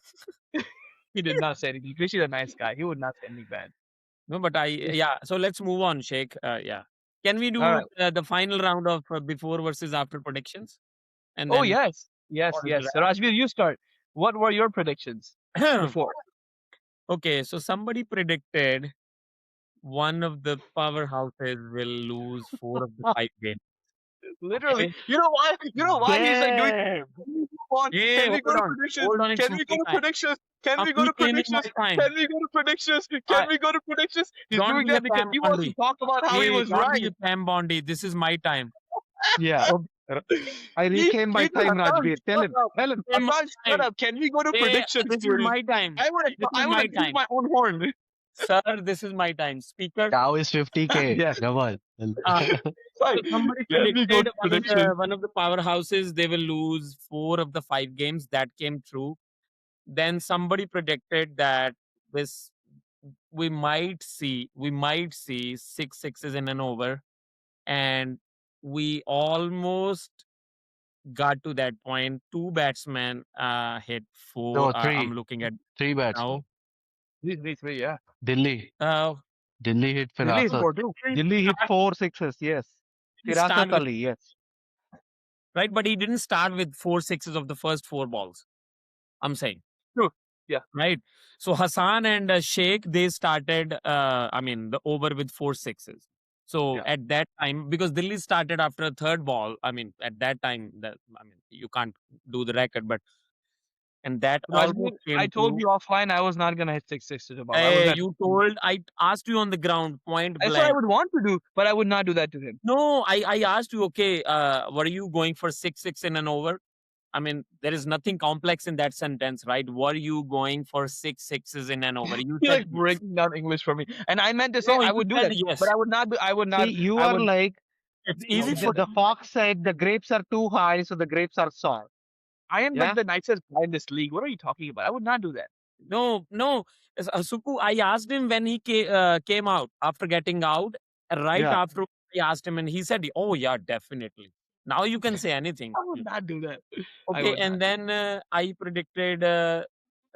Speaker 1: He did not say anything. Krishi is a nice guy. He would not say anything bad.
Speaker 5: No, but I
Speaker 1: Yes.
Speaker 5: yeah. So let's move on, Sheikh. Yeah. Can we
Speaker 1: All
Speaker 5: do
Speaker 1: right.
Speaker 5: the final round of before versus after predictions, and
Speaker 1: Oh,
Speaker 5: then
Speaker 1: yes. Yes,
Speaker 5: call it
Speaker 1: yes. So, Rajbir, you start. What were your predictions
Speaker 5: a wrap?
Speaker 1: before?
Speaker 5: Okay, so somebody predicted one of the powerhouses will lose 4 of the 5 games.
Speaker 1: Literally.
Speaker 5: Okay.
Speaker 1: You know why? You know why he's like doing.
Speaker 3: Damn.
Speaker 1: Can we move on?
Speaker 5: Yeah,
Speaker 1: Can we go
Speaker 5: hold
Speaker 1: to
Speaker 5: on.
Speaker 1: predictions?
Speaker 5: Hold on, it's
Speaker 1: Can
Speaker 5: my
Speaker 1: we go to
Speaker 5: time.
Speaker 1: predictions? Can
Speaker 5: I'm
Speaker 1: we go to
Speaker 5: reclaiming my
Speaker 1: predictions?
Speaker 5: time.
Speaker 1: Can we go to predictions? Can
Speaker 5: I
Speaker 1: we go to predictions? He's
Speaker 5: don't
Speaker 1: doing
Speaker 5: be a
Speaker 1: that because
Speaker 5: Pam
Speaker 1: he wants to
Speaker 5: Bondi.
Speaker 1: talk about how he
Speaker 5: Hey,
Speaker 1: was
Speaker 5: don't be
Speaker 1: right.
Speaker 5: a Pam Bondi. This is my time.
Speaker 3: Yeah.
Speaker 5: So
Speaker 3: R- I reclaim my
Speaker 1: He
Speaker 3: time,
Speaker 1: Hassan,
Speaker 3: Rajbir. Tell
Speaker 1: shut
Speaker 3: him.
Speaker 1: up.
Speaker 3: Tell him.
Speaker 5: reclaim my
Speaker 1: Hassan, shut
Speaker 5: time.
Speaker 1: up. Can we go to
Speaker 5: Hey,
Speaker 1: predictions,
Speaker 5: this is
Speaker 1: please?
Speaker 5: my time.
Speaker 1: I wanna
Speaker 5: This is
Speaker 1: I
Speaker 5: my
Speaker 1: wanna toot
Speaker 5: time.
Speaker 1: my own horn.
Speaker 5: Sir, this is my time. Speaker.
Speaker 4: Cow is 50K.
Speaker 3: Yes.
Speaker 4: Come on.
Speaker 5: Uh,
Speaker 1: Right.
Speaker 5: so somebody
Speaker 1: Can we go
Speaker 5: predicted
Speaker 1: to predictions?
Speaker 5: one of the powerhouses they will lose 4 of the 5 games. That came true. Then somebody predicted that this we might see 6 sixes in an over, and we almost got to that point. Two batsmen hit four.
Speaker 4: No,
Speaker 5: I'm
Speaker 4: three.
Speaker 5: looking at
Speaker 4: Three
Speaker 5: now.
Speaker 4: batsmen.
Speaker 1: Three, yeah.
Speaker 4: Delhi.
Speaker 5: Uh,
Speaker 4: Delhi hit
Speaker 1: Delhi is
Speaker 5: so
Speaker 4: Firasat.
Speaker 1: 4-2.
Speaker 3: Delhi hit 4 sixes. Yes.
Speaker 5: he didn't start
Speaker 3: Firasat
Speaker 5: with
Speaker 3: Ali. Yes.
Speaker 5: right, but he didn't start with 4 sixes of the first 4 balls. I'm saying.
Speaker 1: True. Yeah.
Speaker 5: Right. So Hassan and Sheikh, they started, I mean, the over with 4 sixes. So
Speaker 1: Yeah.
Speaker 5: at that time, because Delhi started after a third ball, I mean, at that time, you can't do the record, but and that
Speaker 1: Rajbir,
Speaker 5: almost
Speaker 1: I
Speaker 5: came
Speaker 1: told
Speaker 5: true.
Speaker 1: you offline I was not gonna hit 6 6 to the ball. I was gonna.
Speaker 5: You told, I asked you on the ground, point
Speaker 1: That's what I
Speaker 5: blank.
Speaker 1: would want to do, but I would not do that to him.
Speaker 5: No, I asked you, okay, were you going for 6 6 in an over? I mean, there is nothing complex in that sentence, right? Were you going for 6 sixes in an over? You
Speaker 1: He
Speaker 5: said
Speaker 1: like
Speaker 5: yes.
Speaker 1: breaking down English for me, and I meant to say
Speaker 5: No,
Speaker 1: I
Speaker 5: you
Speaker 1: would do
Speaker 5: said
Speaker 1: that, but
Speaker 5: yes.
Speaker 1: I would not. I would
Speaker 3: See,
Speaker 1: not.
Speaker 3: you
Speaker 1: I
Speaker 3: are
Speaker 1: would.
Speaker 3: like
Speaker 5: It's
Speaker 1: No,
Speaker 5: easy
Speaker 1: no.
Speaker 5: for
Speaker 3: the fox said the grapes are too high, so the grapes are sour.
Speaker 1: I am like
Speaker 3: Yeah.
Speaker 1: the nicest guy in this league. What are you talking about? I would not do that.
Speaker 5: no. Suku, I asked him when he came out after getting out. Right
Speaker 3: Yeah.
Speaker 5: after I asked him, and he said, "Oh yeah, definitely." Now you can say anything.
Speaker 1: I would not do that. I
Speaker 5: Okay,
Speaker 1: would
Speaker 5: and
Speaker 1: not do.
Speaker 5: then I predicted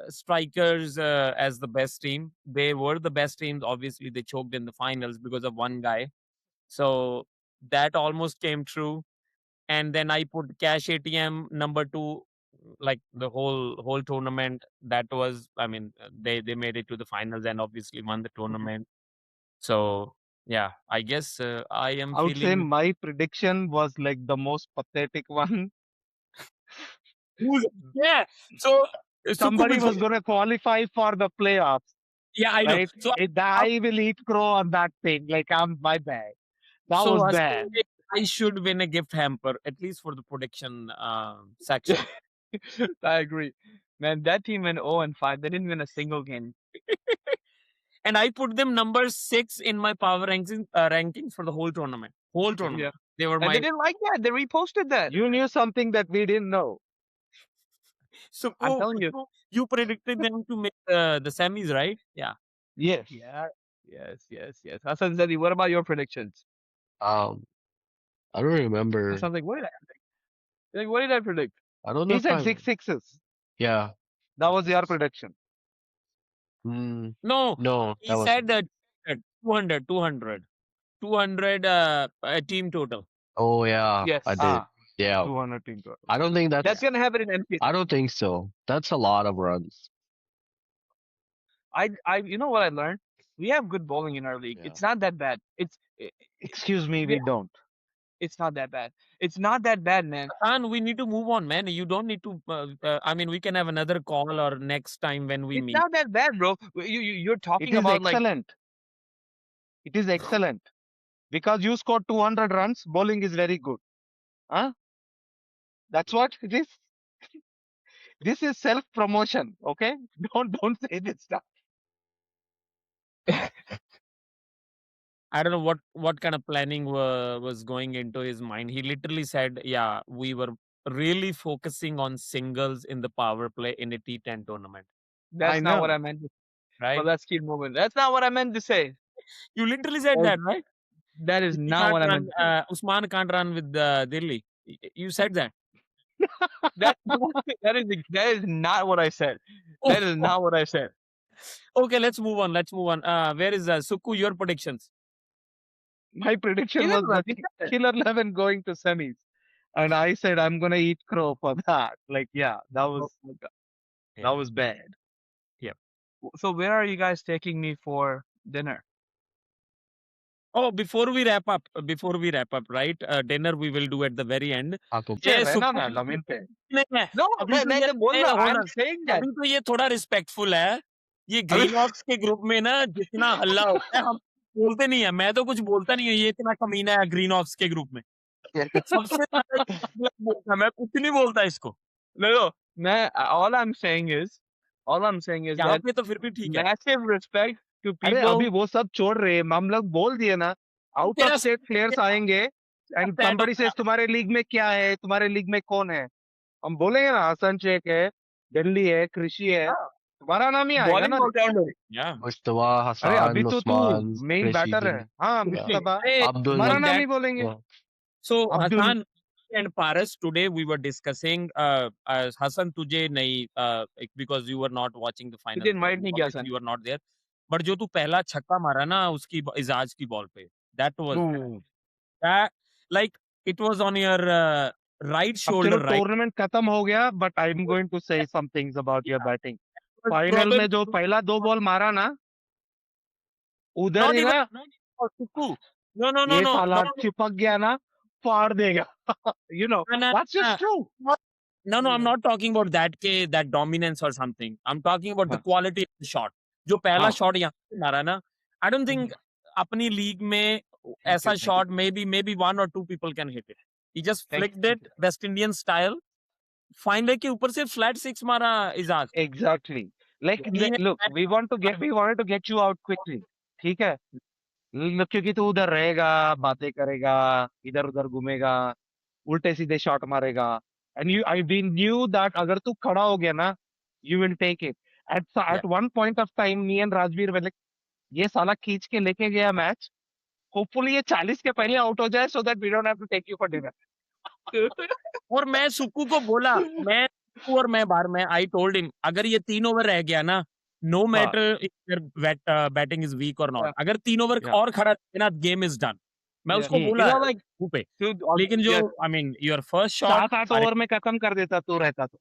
Speaker 5: strikers as the best team. They were the best teams. Obviously, they choked in the finals because of one guy. So that almost came true. And then I put Cash ATM number 2, like the whole tournament. That was, I mean, they made it to the finals and obviously won the tournament. So yeah, I guess I am
Speaker 3: I would say
Speaker 5: feeling.
Speaker 3: my prediction was like the most pathetic one.
Speaker 5: Who's- Yeah. So Suku,
Speaker 3: Somebody
Speaker 5: before
Speaker 3: was going to qualify for the playoffs,
Speaker 5: yeah, I know.
Speaker 3: right?
Speaker 5: So I,
Speaker 3: I will eat crow on that thing. Like, I'm my bad. That
Speaker 5: so
Speaker 3: was
Speaker 5: Hassan,
Speaker 3: bad.
Speaker 5: I should win a gift hamper at least for the prediction section.
Speaker 1: I agree, man. That team went 0-5. They didn't win a single game.
Speaker 5: And I put them number 6 in my power rankings for the whole tournament. Whole
Speaker 1: Yeah,
Speaker 5: tournament. They were
Speaker 1: and they
Speaker 5: my.
Speaker 1: didn't like that. They reposted that.
Speaker 3: You knew something that we didn't know.
Speaker 5: So
Speaker 1: I'm telling you.
Speaker 5: you predicted them to make the semis, right? Yeah.
Speaker 3: Yes.
Speaker 1: Yeah. Yes. Hassan Zadi, what about your predictions?
Speaker 4: Um, I don't remember.
Speaker 1: Hassan's like, what did I predict? Like, what did I predict?
Speaker 4: I don't know
Speaker 3: He
Speaker 4: if
Speaker 3: said
Speaker 4: I.
Speaker 3: 6 sixes.
Speaker 4: Yeah.
Speaker 3: That was your prediction.
Speaker 5: No,
Speaker 4: No, that
Speaker 5: he
Speaker 4: wasn't.
Speaker 5: said that 200 team total.
Speaker 4: Oh yeah, I
Speaker 1: Yes.
Speaker 4: did. Yeah.
Speaker 3: 200 team total.
Speaker 4: I don't think
Speaker 1: That's
Speaker 4: that's.
Speaker 1: gonna happen in NPL.
Speaker 4: I don't think so. That's a lot of runs.
Speaker 1: You know what I learned? We have good bowling in our league.
Speaker 4: Yeah.
Speaker 1: It's not that bad.
Speaker 3: Excuse me,
Speaker 1: We,
Speaker 3: we don't.
Speaker 1: It's not that bad. It's not that bad, man.
Speaker 5: Hassan, we need to move on, man. You don't need to. I mean, we can have another call or next time when we
Speaker 1: It's
Speaker 5: meet.
Speaker 1: not that bad, bro. You're
Speaker 3: It
Speaker 1: talking
Speaker 3: is
Speaker 1: about like
Speaker 3: excellent. It is excellent. Because you scored 200 runs, bowling is very good. Huh? That's what it is. This is self-promotion, okay? Don't say this stuff.
Speaker 5: I don't know what kind of planning was going into his mind. He literally said, "Yeah, we were really focusing on singles in the power play in a T10 tournament."
Speaker 3: I
Speaker 1: that's not what
Speaker 3: know.
Speaker 1: I meant.
Speaker 5: Right?
Speaker 1: But let's keep moving. That's not what I meant to say.
Speaker 5: You literally said
Speaker 1: Or
Speaker 5: that, right?
Speaker 1: that is
Speaker 5: He
Speaker 1: not
Speaker 5: can't
Speaker 1: what I
Speaker 5: run.
Speaker 1: meant to say.
Speaker 5: Usman can't run with Delhi. You said that.
Speaker 1: That that is not what I said.
Speaker 5: Oh,
Speaker 1: That is not what I said.
Speaker 5: okay, let's move on. Let's move on. Where is Suku? Your predictions?
Speaker 3: My prediction was the
Speaker 1: 11, we said it.
Speaker 3: killer 11 going to semis. And I said I'm gonna eat crow for that. Like, yeah, that
Speaker 1: Oh
Speaker 3: was
Speaker 1: my God.
Speaker 3: that was bad.
Speaker 1: So where are you guys taking me for dinner?
Speaker 5: Oh, before we wrap up, right? Dinner we will do at the very end.
Speaker 4: Ako,
Speaker 3: नीचे
Speaker 5: ये
Speaker 3: रहना
Speaker 5: सुकू
Speaker 3: ना जमीन पे.
Speaker 5: नहीं है.
Speaker 1: No,
Speaker 5: अभी तो
Speaker 1: मैं
Speaker 5: ये
Speaker 1: जब बोल
Speaker 5: ए,
Speaker 1: रहा
Speaker 5: hold
Speaker 1: I'm
Speaker 5: on.
Speaker 1: saying that.
Speaker 5: अभी तो ये थोड़ा रिस्पेक्टफुल है. ये
Speaker 1: अभी
Speaker 5: ग्रीन ऑप्स के ग्रुप में ना जितना हल्ला होता है हम बोलते नहीं है. मैं तो कुछ बोलता नहीं हूँ. ये इतना कमीना है ग्रीन ऑप्स के ग्रुप में. सबसे ज्यादा ये मतलब बोलता है, मैं कुछ नहीं बोलता इसको.
Speaker 1: no, मैं all I'm saying is
Speaker 5: यहाँ
Speaker 1: that
Speaker 5: पे तो फिर भी ठीक है.
Speaker 1: massive respect to
Speaker 3: अरे
Speaker 1: people.
Speaker 3: अभी वो सब छोड़ रहे हैं. हम लोग बोल दिए ना. आउट ऑफ
Speaker 5: तेरा
Speaker 3: स्टेट प्लेयर्स आएंगे. एंड
Speaker 5: sad
Speaker 3: somebody
Speaker 5: होता है.
Speaker 3: says तुम्हारे लीग में क्या है, तुम्हारे लीग में कौन है. हम बोलेंगे ना हसन शेख है, दिल्ली है, कृषि है. तुम्हारा नाम ही आएगा
Speaker 1: Bowling
Speaker 3: ना.
Speaker 1: all-rounder.
Speaker 5: Yeah.
Speaker 4: Mustafa,
Speaker 3: अरे अभी
Speaker 4: Hassan,
Speaker 3: तो तू
Speaker 4: Usman,
Speaker 3: मेन
Speaker 4: Rishi,
Speaker 3: बैटर है. हाँ,
Speaker 4: yeah,
Speaker 3: मुस्तफा.
Speaker 5: Hey,
Speaker 4: Abdul,
Speaker 3: तुम्हारा
Speaker 5: like
Speaker 3: नाम
Speaker 5: that.
Speaker 3: ही बोलेंगे.
Speaker 4: yeah.
Speaker 5: So
Speaker 3: Abdul.
Speaker 5: Hassan and Paras, today we were discussing Hassan तुझे नहीं because you were not watching the final.
Speaker 1: तुझे invite नहीं किया
Speaker 5: Obviously
Speaker 1: sun.
Speaker 5: you were not there. But जो तू पहला छक्का मारा ना उसकी इजाज की बॉल पे, that was that like it was on your right
Speaker 3: अब चलो
Speaker 5: shoulder, right?
Speaker 3: टूर्नामेंट खत्म हो गया. But I am going to say some things about your batting.
Speaker 5: But
Speaker 3: final में
Speaker 5: probably
Speaker 3: जो पहला 2 बॉल मारा ना, उधर
Speaker 5: not
Speaker 3: ही
Speaker 5: even
Speaker 3: ना
Speaker 5: for Suku. No,
Speaker 3: ये साला चिपक गया ना, फाड़ देगा. You know,
Speaker 5: no,
Speaker 3: that's just true.
Speaker 5: No, I'm not talking about that dominance or something. I'm talking about the
Speaker 3: हाँ,
Speaker 5: quality of the shot. जो पहला
Speaker 3: हाँ.
Speaker 5: शॉट यहाँ पे मारा ना, I don't think अपनी लीग में ऐसा shot maybe one or two people can hit it. He just flicked it West Indian style. Final के ऊपर से फ्लैट 6 मारा Ijaz.
Speaker 3: Exactly. Like, look, we wanted to get you out quickly. ठीक है. क्योंकि तू उधर रहेगा, बातें करेगा, इधर उधर घूमेगा, उल्टे सीधे शॉट मारेगा. एंड we knew that अगर तू खड़ा हो गया ना, you will take it. At one point of time, me and Rajveer were like, ये साला खींच के लेके गया मैच. Hopefully ये 40 के पहले आउट हो जाए, so that we don't have to take you for dinner.
Speaker 5: और मैं सुक्कू को बोला, मैं सुक्कू और मैं बाहर में आई टोल्ड हिम अगर ये 3 ओवर रह गया ना, no matter if batting is weak और नॉट, अगर 3 ओवर और खड़ा है ना गेम इज डन. मैं उसको बोला सुक्कू पे. लेकिन जो I mean your first shot
Speaker 3: 7-8 over में खत्म कर देता तू रहता तो.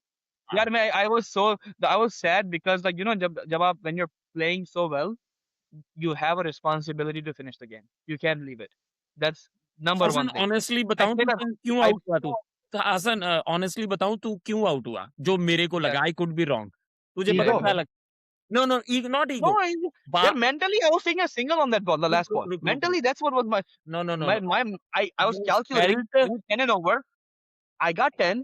Speaker 1: यार मैं I was sad because like you know जब आप when you're playing so well you have a responsibility to finish the game. You can't leave it. That's number one thing.
Speaker 5: Honestly बताऊं
Speaker 1: I
Speaker 5: तू क्यों आउट हुआ तू? Hasan honestly बताऊं तू क्यों आउट हुआ? जो मेरे को लगा आई कुड बी रॉन्ग. तुझे पता क्या लगा? No, not ego.
Speaker 1: No, yeah, mentally I was taking a single on that ball, the last ball. Mentally, that's what was my
Speaker 5: No.
Speaker 1: I was calculating 10 and over. I got 10.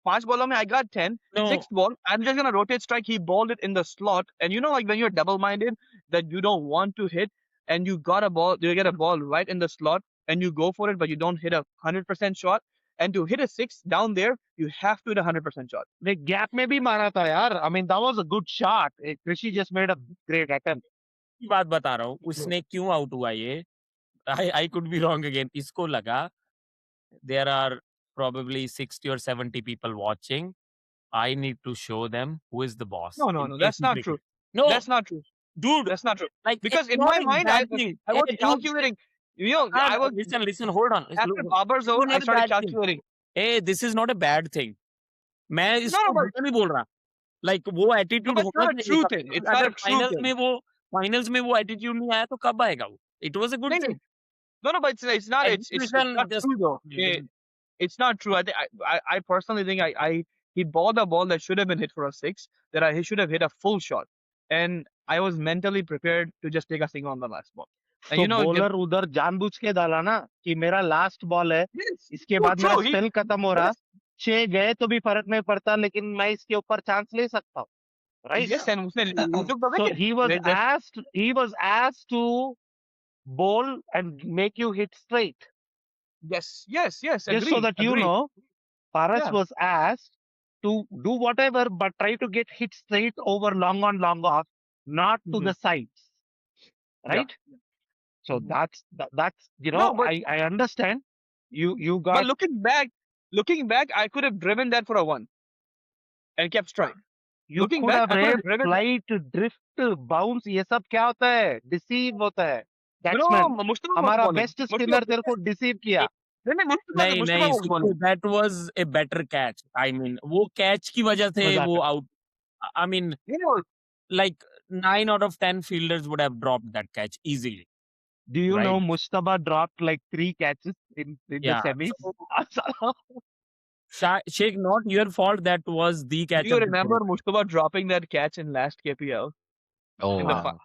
Speaker 1: 5 ball I got 10.
Speaker 5: No.
Speaker 1: 6th ball, I'm just gonna rotate strike. He balled it in the slot, and you know, like when you're double-minded, that you don't want to hit, and you get a ball right in the slot, and you go for it, but you don't hit a 100% shot. And to hit a 6 down there, you have to hit a 100% shot.
Speaker 3: The gap में भी मारा था यार. I mean, that was a good shot. Rishi just made a great attempt.
Speaker 5: की बात बता रहा हूँ उसने क्यों आउट हुआ ये. I could be wrong again. इसको लगा there are probably 60 or 70 people watching. I need to show them who is the boss.
Speaker 1: No, that's not true.
Speaker 5: No,
Speaker 1: that's not true,
Speaker 5: dude.
Speaker 1: That's not true.
Speaker 5: Like
Speaker 1: Because
Speaker 5: it's
Speaker 1: in
Speaker 5: not
Speaker 1: my
Speaker 5: a
Speaker 1: mind,
Speaker 5: bad thing.
Speaker 1: I was
Speaker 5: Hey, dude,
Speaker 1: calculating. You know, I was
Speaker 5: listen. Hold on.
Speaker 1: after
Speaker 5: Look,
Speaker 1: Babar's over,
Speaker 5: not
Speaker 1: I
Speaker 5: a
Speaker 1: started
Speaker 5: bad thing.
Speaker 1: calculating.
Speaker 5: Hey, this is not a bad thing. मैं
Speaker 1: No,
Speaker 5: इसको
Speaker 1: but
Speaker 5: बुरा नहीं बोल रहा. Like वो attitude
Speaker 1: that's
Speaker 5: होना
Speaker 1: not a
Speaker 5: चाहिए
Speaker 1: true
Speaker 5: था.
Speaker 1: thing. It's not
Speaker 5: अगर
Speaker 1: a true thing.
Speaker 5: फाइनल्स में वो एटीट्यूड नहीं आया तो कब आएगा वो? It was a good
Speaker 1: नहीं,
Speaker 5: thing.
Speaker 1: No, but it's not. It's
Speaker 5: Execution
Speaker 1: not
Speaker 5: just
Speaker 1: true though. It's not true. I personally think he balled a ball that should have been hit for a six. He should have hit a full shot, and I was mentally prepared to just take a single on the last ball. And
Speaker 3: तो bowler उधर जानबूझ के डाला ना कि मेरा last ball है,
Speaker 1: yes,
Speaker 3: इसके
Speaker 1: true,
Speaker 3: बाद मेरा
Speaker 1: true.
Speaker 3: स्पेल खत्म हो रहा,
Speaker 1: Yes,
Speaker 3: 6 गए तो भी फर्क नहीं पड़ता, लेकिन मैं इसके ऊपर चांस ले सकता हूँ, right?
Speaker 1: yes, and he took the
Speaker 3: So
Speaker 1: wicket.
Speaker 3: he was asked to bowl and make you hit straight.
Speaker 1: Yes,
Speaker 3: Just
Speaker 1: agree,
Speaker 3: so that you
Speaker 1: agree.
Speaker 3: know, Paras
Speaker 1: Yeah.
Speaker 3: was asked to do whatever, but try to get hit straight over long on, long off, not to
Speaker 1: Mhm.
Speaker 3: the sides,
Speaker 1: Yeah.
Speaker 3: right? So
Speaker 1: Mhm.
Speaker 3: that's
Speaker 1: No, but
Speaker 3: I understand. You
Speaker 1: but
Speaker 3: got
Speaker 1: looking back, I could have driven that for a one and kept strike.
Speaker 3: you
Speaker 1: Looking
Speaker 3: could
Speaker 1: back,
Speaker 3: have
Speaker 1: I could have
Speaker 3: rave,
Speaker 1: driven.
Speaker 3: flight, drift, bounce. ये सब क्या होता है? Deceive होता है.
Speaker 1: No,
Speaker 3: Batsman,
Speaker 1: Mustafa was
Speaker 3: हमारा
Speaker 1: bowling.
Speaker 3: best
Speaker 1: Mustafa,
Speaker 3: spinner तेरे को deceive किया.
Speaker 1: Mustafa was
Speaker 5: नहीं,
Speaker 1: bowling.
Speaker 5: that was a better catch. I mean, वो catch की वजह से
Speaker 3: मजाक
Speaker 5: वो
Speaker 3: है.
Speaker 5: out. I mean,
Speaker 1: You know,
Speaker 5: like 9 out of 10 fielders would have dropped that catch easily.
Speaker 3: Do you know
Speaker 5: Right.
Speaker 3: Mustafa dropped like 3 catches in the
Speaker 5: Yeah.
Speaker 3: semis?
Speaker 5: Sheikh, not your fault. That was the catch
Speaker 1: do you
Speaker 5: of the
Speaker 1: remember
Speaker 5: tournament.
Speaker 1: Mustafa dropping that catch in last KPL in the
Speaker 4: Oh,
Speaker 3: हाँ.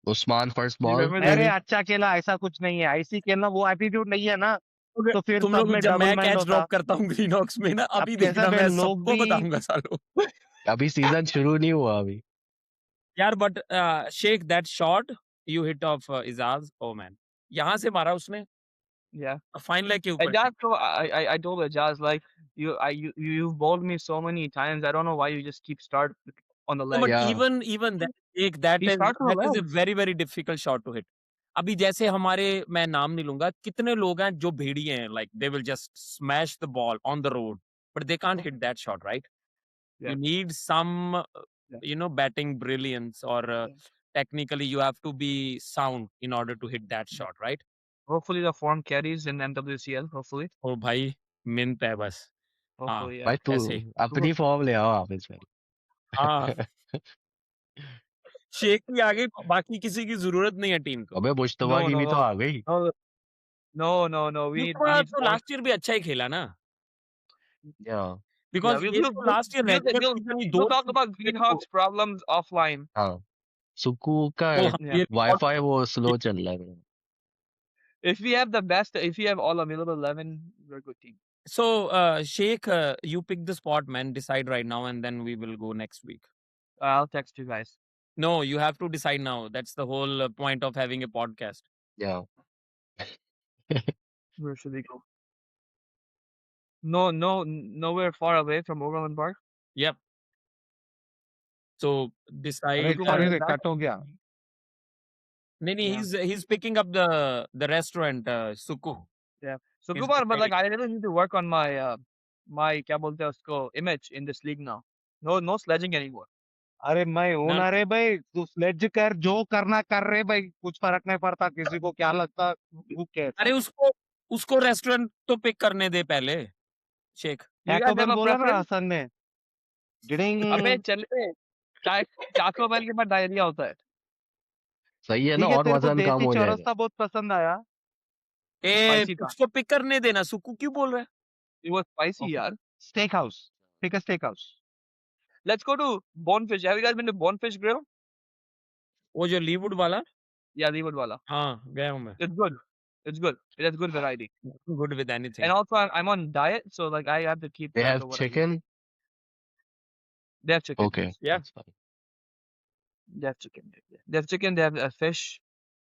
Speaker 4: Usman first
Speaker 1: Do you
Speaker 4: ball,
Speaker 1: remember that?
Speaker 3: अरे
Speaker 4: maybe?
Speaker 3: अच्छा खेला, ऐसा कुछ नहीं है. ऐसी खेलना वो एटीट्यूड नहीं है ना,
Speaker 5: Okay,
Speaker 3: तो फिर
Speaker 5: तुम
Speaker 3: सब
Speaker 5: लोग
Speaker 3: में
Speaker 5: जब
Speaker 3: डबल
Speaker 5: मैं
Speaker 3: माइंड
Speaker 5: कैच
Speaker 3: होता.
Speaker 5: ड्रॉप करता हूँ ग्रीन हॉक्स में ना,
Speaker 3: अब
Speaker 5: अभी
Speaker 3: कैसा
Speaker 5: देखना
Speaker 3: बे
Speaker 5: मैं
Speaker 3: लोग
Speaker 5: सबको
Speaker 3: भी
Speaker 5: बताऊंगा सालों.
Speaker 4: अभी सीजन शुरू नहीं हुआ अभी.
Speaker 5: यार but Sheikh that shot you hit off Ijaz, oh man, यहाँ से मारा उसने
Speaker 1: Yeah.
Speaker 5: फाइन लेग के
Speaker 1: And
Speaker 5: ऊपर.
Speaker 1: that's so I told Ajaz like you've bowled me so many times. I don't know why you just keep start on the
Speaker 5: No,
Speaker 1: leg.
Speaker 5: but
Speaker 4: Yeah.
Speaker 5: even that एक that
Speaker 1: He
Speaker 5: is
Speaker 1: started on the
Speaker 5: a
Speaker 1: leg.
Speaker 5: very very difficult shot to hit. अभी जैसे हमारे, मैं नाम नहीं लूंगा, कितने लोग हैं जो भेड़िए हैं, like they will just smash the ball on the road, but they can't hit that shot, right?
Speaker 1: Yeah.
Speaker 5: You need some
Speaker 1: Yeah.
Speaker 5: batting brilliance, or
Speaker 1: Yeah.
Speaker 5: technically you have to be sound in order to hit that shot, right?
Speaker 1: Hopefully the form carries in MWCL. Hopefully.
Speaker 5: ओ भाई, मिन्नत है बस. हाँ,
Speaker 1: Hopefully, yeah.
Speaker 4: भाई तू
Speaker 5: ऐसे.
Speaker 4: अपनी form ले आओ आप इसमें.
Speaker 5: हाँ, शेख के आगे बाकी किसी की जरूरत नहीं है टीम को.
Speaker 4: अबे मुश्तबा
Speaker 1: No,
Speaker 4: की
Speaker 1: no,
Speaker 4: भी तो
Speaker 1: no,
Speaker 4: आ गई.
Speaker 1: no. We
Speaker 5: मुस्तफा
Speaker 1: need
Speaker 5: तो
Speaker 1: more.
Speaker 5: लास्ट ईयर भी अच्छा ही खेला ना,
Speaker 4: Yeah.
Speaker 1: Yeah,
Speaker 5: बिकॉज ये तो लास्ट ईयर रेगुलर सीजन ही
Speaker 1: we'll
Speaker 5: दो
Speaker 1: talk about Greenhawk's problems offline.
Speaker 4: हाँ. सुकू का
Speaker 5: तो हाँ,
Speaker 1: Yeah.
Speaker 5: ये
Speaker 4: वाईफाई वो स्लो चल रहा है.
Speaker 1: If we have the best, if we have all available 11, we're a good team.
Speaker 5: So, Sheikh, you pick the spot, man. Decide right now, and then we will go next week.
Speaker 1: I'll text you guys.
Speaker 5: No, you have to decide now. That's the whole point of having a podcast.
Speaker 4: Yeah.
Speaker 1: Where should we go? Nowhere far away from Overland Park.
Speaker 5: Yep. So
Speaker 3: अरे
Speaker 5: decide.
Speaker 3: sorry रे, cut हो गया.
Speaker 5: Nini,
Speaker 1: Yeah.
Speaker 5: he's picking up the restaurant, Suku.
Speaker 1: Yeah. So
Speaker 5: He's
Speaker 1: Kumar, but like
Speaker 5: deciding.
Speaker 1: I really need to work on my my क्या बोलते हैं उसको image in this league now. No sledging anymore.
Speaker 3: अरे मैं हूं
Speaker 5: No,
Speaker 3: ना रे भाई, तू स्लेज कर, जो करना कर रे भाई, कुछ फर्क नहीं पड़ता, किसी को क्या लगता, who cares?
Speaker 5: अरे उसको रेस्टोरेंट तो पिक करने दे पहले, Sheikh.
Speaker 1: You
Speaker 3: taco
Speaker 1: guys have
Speaker 3: bell
Speaker 1: a
Speaker 3: बोला ना
Speaker 1: preference?
Speaker 3: हसन ने. डिडिंग.
Speaker 1: अबे चले चाको बैल के बाद डायरिया होता है.
Speaker 4: सही है ना,
Speaker 3: ठीक है,
Speaker 4: और
Speaker 3: तेरे को
Speaker 4: वजन कम
Speaker 3: देसी
Speaker 4: हो जाएगा.
Speaker 3: चौरस्ता बहुत पसंद आया.
Speaker 5: ए,
Speaker 1: Spicy था.
Speaker 5: उसको पिक करने देना. सुकू क्यों बोल रहा है?
Speaker 1: It was spicy
Speaker 3: Okay.
Speaker 1: यार.
Speaker 3: Steak house, pick a steak house.
Speaker 1: Let's go to Bonefish. Have you guys been to Bonefish Grill?
Speaker 5: वो जो लीवुड वाला.
Speaker 1: Yeah, Leeward wala.
Speaker 5: हाँ, गया हूँ मैं.
Speaker 1: It's good. It's good. It has good variety.
Speaker 5: Good with anything.
Speaker 1: And also I'm on diet, so like I have to keep
Speaker 4: They
Speaker 1: track
Speaker 4: have
Speaker 1: of what I eat.
Speaker 4: chicken.
Speaker 1: They have chicken.
Speaker 4: Okay,
Speaker 1: Yes.
Speaker 5: Yeah.
Speaker 4: that's fine.
Speaker 1: They have chicken. They have chicken. They have fish.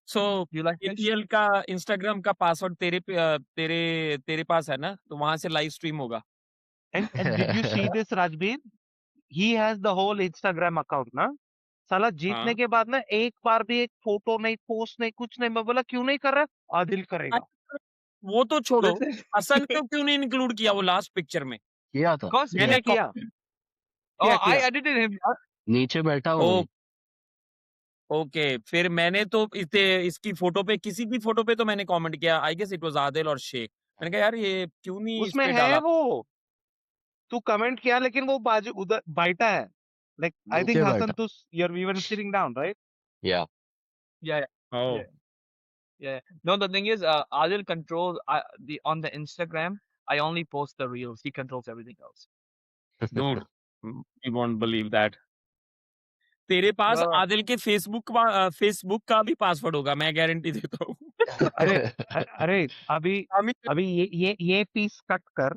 Speaker 5: So
Speaker 1: Do you like fish?
Speaker 5: KPL का Instagram का password तेरे पास है ना, तो वहां से live stream होगा.
Speaker 3: And did you see this, Rajbir? He has the whole Instagram account ना. साला जीतने
Speaker 5: हाँ.
Speaker 3: के बाद ना एक बार भी एक फोटो नहीं, पोस्ट नहीं, कुछ नहीं. मैं बोला क्यों नहीं कर रहा? आदिल करेगा.
Speaker 5: वो तो छोड़ो,
Speaker 1: Listen.
Speaker 5: हसन को क्यों नहीं इंक्लूड किया वो लास्ट पिक्चर में?
Speaker 4: किया था.
Speaker 1: Cause
Speaker 3: किया
Speaker 5: मैंने
Speaker 3: किया.
Speaker 1: oh,
Speaker 3: किया
Speaker 1: I
Speaker 3: किया.
Speaker 1: edited him. यार.
Speaker 4: नीचे बैठा हूँ.
Speaker 5: ओ, ओके, फिर मैंने तो इसकी फोटो पे, किसी की फोटो पे तो मैंने कमेंट किया. I guess it was Adil और शेख. मैंने कहा यार ये क्यों नहीं इस
Speaker 3: उसमें
Speaker 5: पे
Speaker 3: है
Speaker 5: डाला?
Speaker 3: वो. तू कमेंट किया, लेकिन वो बाजू उधर बैठा है. Like I think
Speaker 4: नीचे
Speaker 3: Hassan,
Speaker 4: बैठा.
Speaker 3: you're even sitting down, right?
Speaker 4: Yeah.
Speaker 1: Yeah.
Speaker 5: Oh.
Speaker 1: Yeah. Yeah. No, the thing is, Adil controls the on the Instagram. I only post the reels. He controls everything else.
Speaker 5: Dude, you won't believe that. तेरे पास
Speaker 1: No,
Speaker 5: Adil के Facebook का भी password होगा, मैं guarantee देता हूँ।
Speaker 3: अरे अरे अभी
Speaker 5: अमित
Speaker 3: अभी ये पीस कट कर,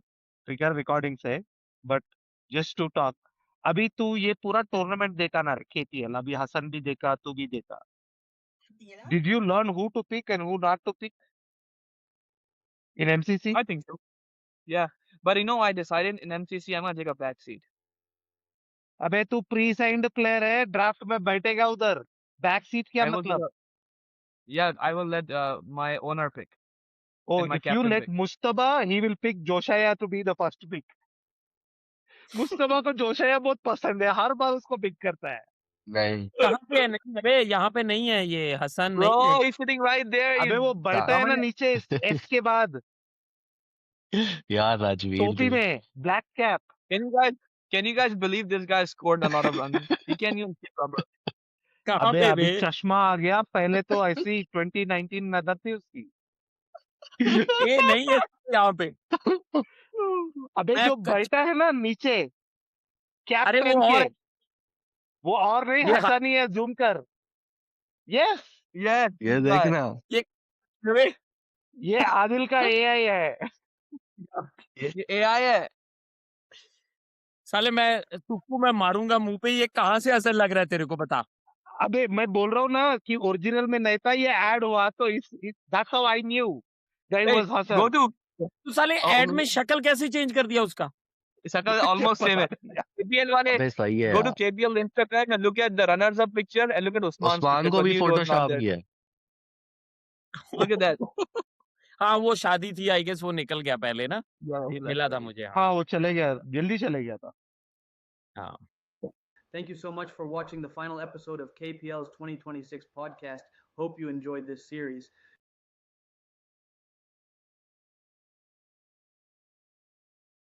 Speaker 3: ठीक है, रिकॉर्डिंग से, बट जस्ट टू टॉक, अभी तू ये पूरा टूर्नामेंट देखा ना केपीएल, अभी हसन भी देखा, तू भी देखा, did you learn who to pick and who not to pick in MCC?
Speaker 1: I think so. Yeah, but I decided in MCC I'm gonna take a back seat.
Speaker 3: अबे तू प्री साइंड प्लेयर है, draft में बैठेगा उधर, back seat क्या
Speaker 1: I will
Speaker 3: मतलब?
Speaker 1: yeah, I will let my owner pick
Speaker 3: Oh,
Speaker 1: and my
Speaker 3: if you
Speaker 1: captain
Speaker 3: let
Speaker 1: pick.
Speaker 3: Mustafa, he will pick Joshaya to be the first pick. Mustafa को जोशया बहुत पसंद है, हर बार उसको पिक करता है।
Speaker 4: नहीं
Speaker 5: कहाँ पे है? नहीं, अबे यहाँ पे नहीं है, ये हसन नहीं है।
Speaker 1: Bro, he's sitting right there.
Speaker 3: अबे वो बैठा है
Speaker 1: Come
Speaker 3: ना
Speaker 1: on.
Speaker 3: नीचे एस के बाद,
Speaker 4: यार राजवीर
Speaker 3: टोपी
Speaker 4: भी
Speaker 3: में, black cap.
Speaker 1: Can you guys believe this guy scored a lot of runs? He can't even keep rubber.
Speaker 5: कहाँ
Speaker 3: अबे
Speaker 5: पे
Speaker 3: अभी
Speaker 5: बे?
Speaker 3: चश्मा आ गया, पहले तो ऐसी 2019 नजर थी उसकी।
Speaker 5: ये नहीं है यहाँ पे।
Speaker 3: अबे
Speaker 5: मैं
Speaker 3: जो
Speaker 5: कच...
Speaker 3: बैठा है ना नीचे कैप
Speaker 5: अरे वो
Speaker 3: पहन के,
Speaker 5: और
Speaker 3: वो और नहीं,
Speaker 5: ये
Speaker 3: हंसा नहीं है, जूम कर। यस,
Speaker 1: Yes,
Speaker 4: ये
Speaker 1: this guy.
Speaker 4: देखना
Speaker 5: ये अबे,
Speaker 3: ये आदिल का एआई है।
Speaker 1: ये AI है.
Speaker 5: साले मैं तुक्कू में मारूंगा मुंह पे, ये कहाँ से असर लग रहा है तेरे को बता।
Speaker 3: अबे मैं बोल रहा हूँ ना कि ओरिजिनल में नहीं था, ये ऐड हुआ तो इस that's how I knew that
Speaker 1: Hey,
Speaker 3: was
Speaker 1: go
Speaker 3: Hasan.
Speaker 1: to
Speaker 5: तू साले ऐड में शक्ल कैसे चेंज कर दिया उसका?
Speaker 1: Sakal almost same
Speaker 3: पता
Speaker 1: है.
Speaker 3: नहीं यार।
Speaker 1: KPL वाले,
Speaker 4: अबे सही है
Speaker 1: go to
Speaker 4: यार
Speaker 1: KPL Instagram and look at the runners up picture and look at Usman's
Speaker 4: Usman
Speaker 1: picture,
Speaker 4: को
Speaker 1: but
Speaker 4: भी
Speaker 1: he was not
Speaker 4: Photoshop
Speaker 1: there.
Speaker 4: किया है
Speaker 1: Look at that.
Speaker 5: हाँ वो शादी थी, आई गेस वो निकल गया पहले ना,
Speaker 1: Yeah, he left
Speaker 5: मिला था
Speaker 1: already.
Speaker 5: मुझे। हाँ
Speaker 3: हाँ वो चले गया, जल्दी चले गया था।
Speaker 5: हाँ
Speaker 6: Thank you so much for watching the final episode of KPL's 2026 podcast. Hope you enjoyed this series.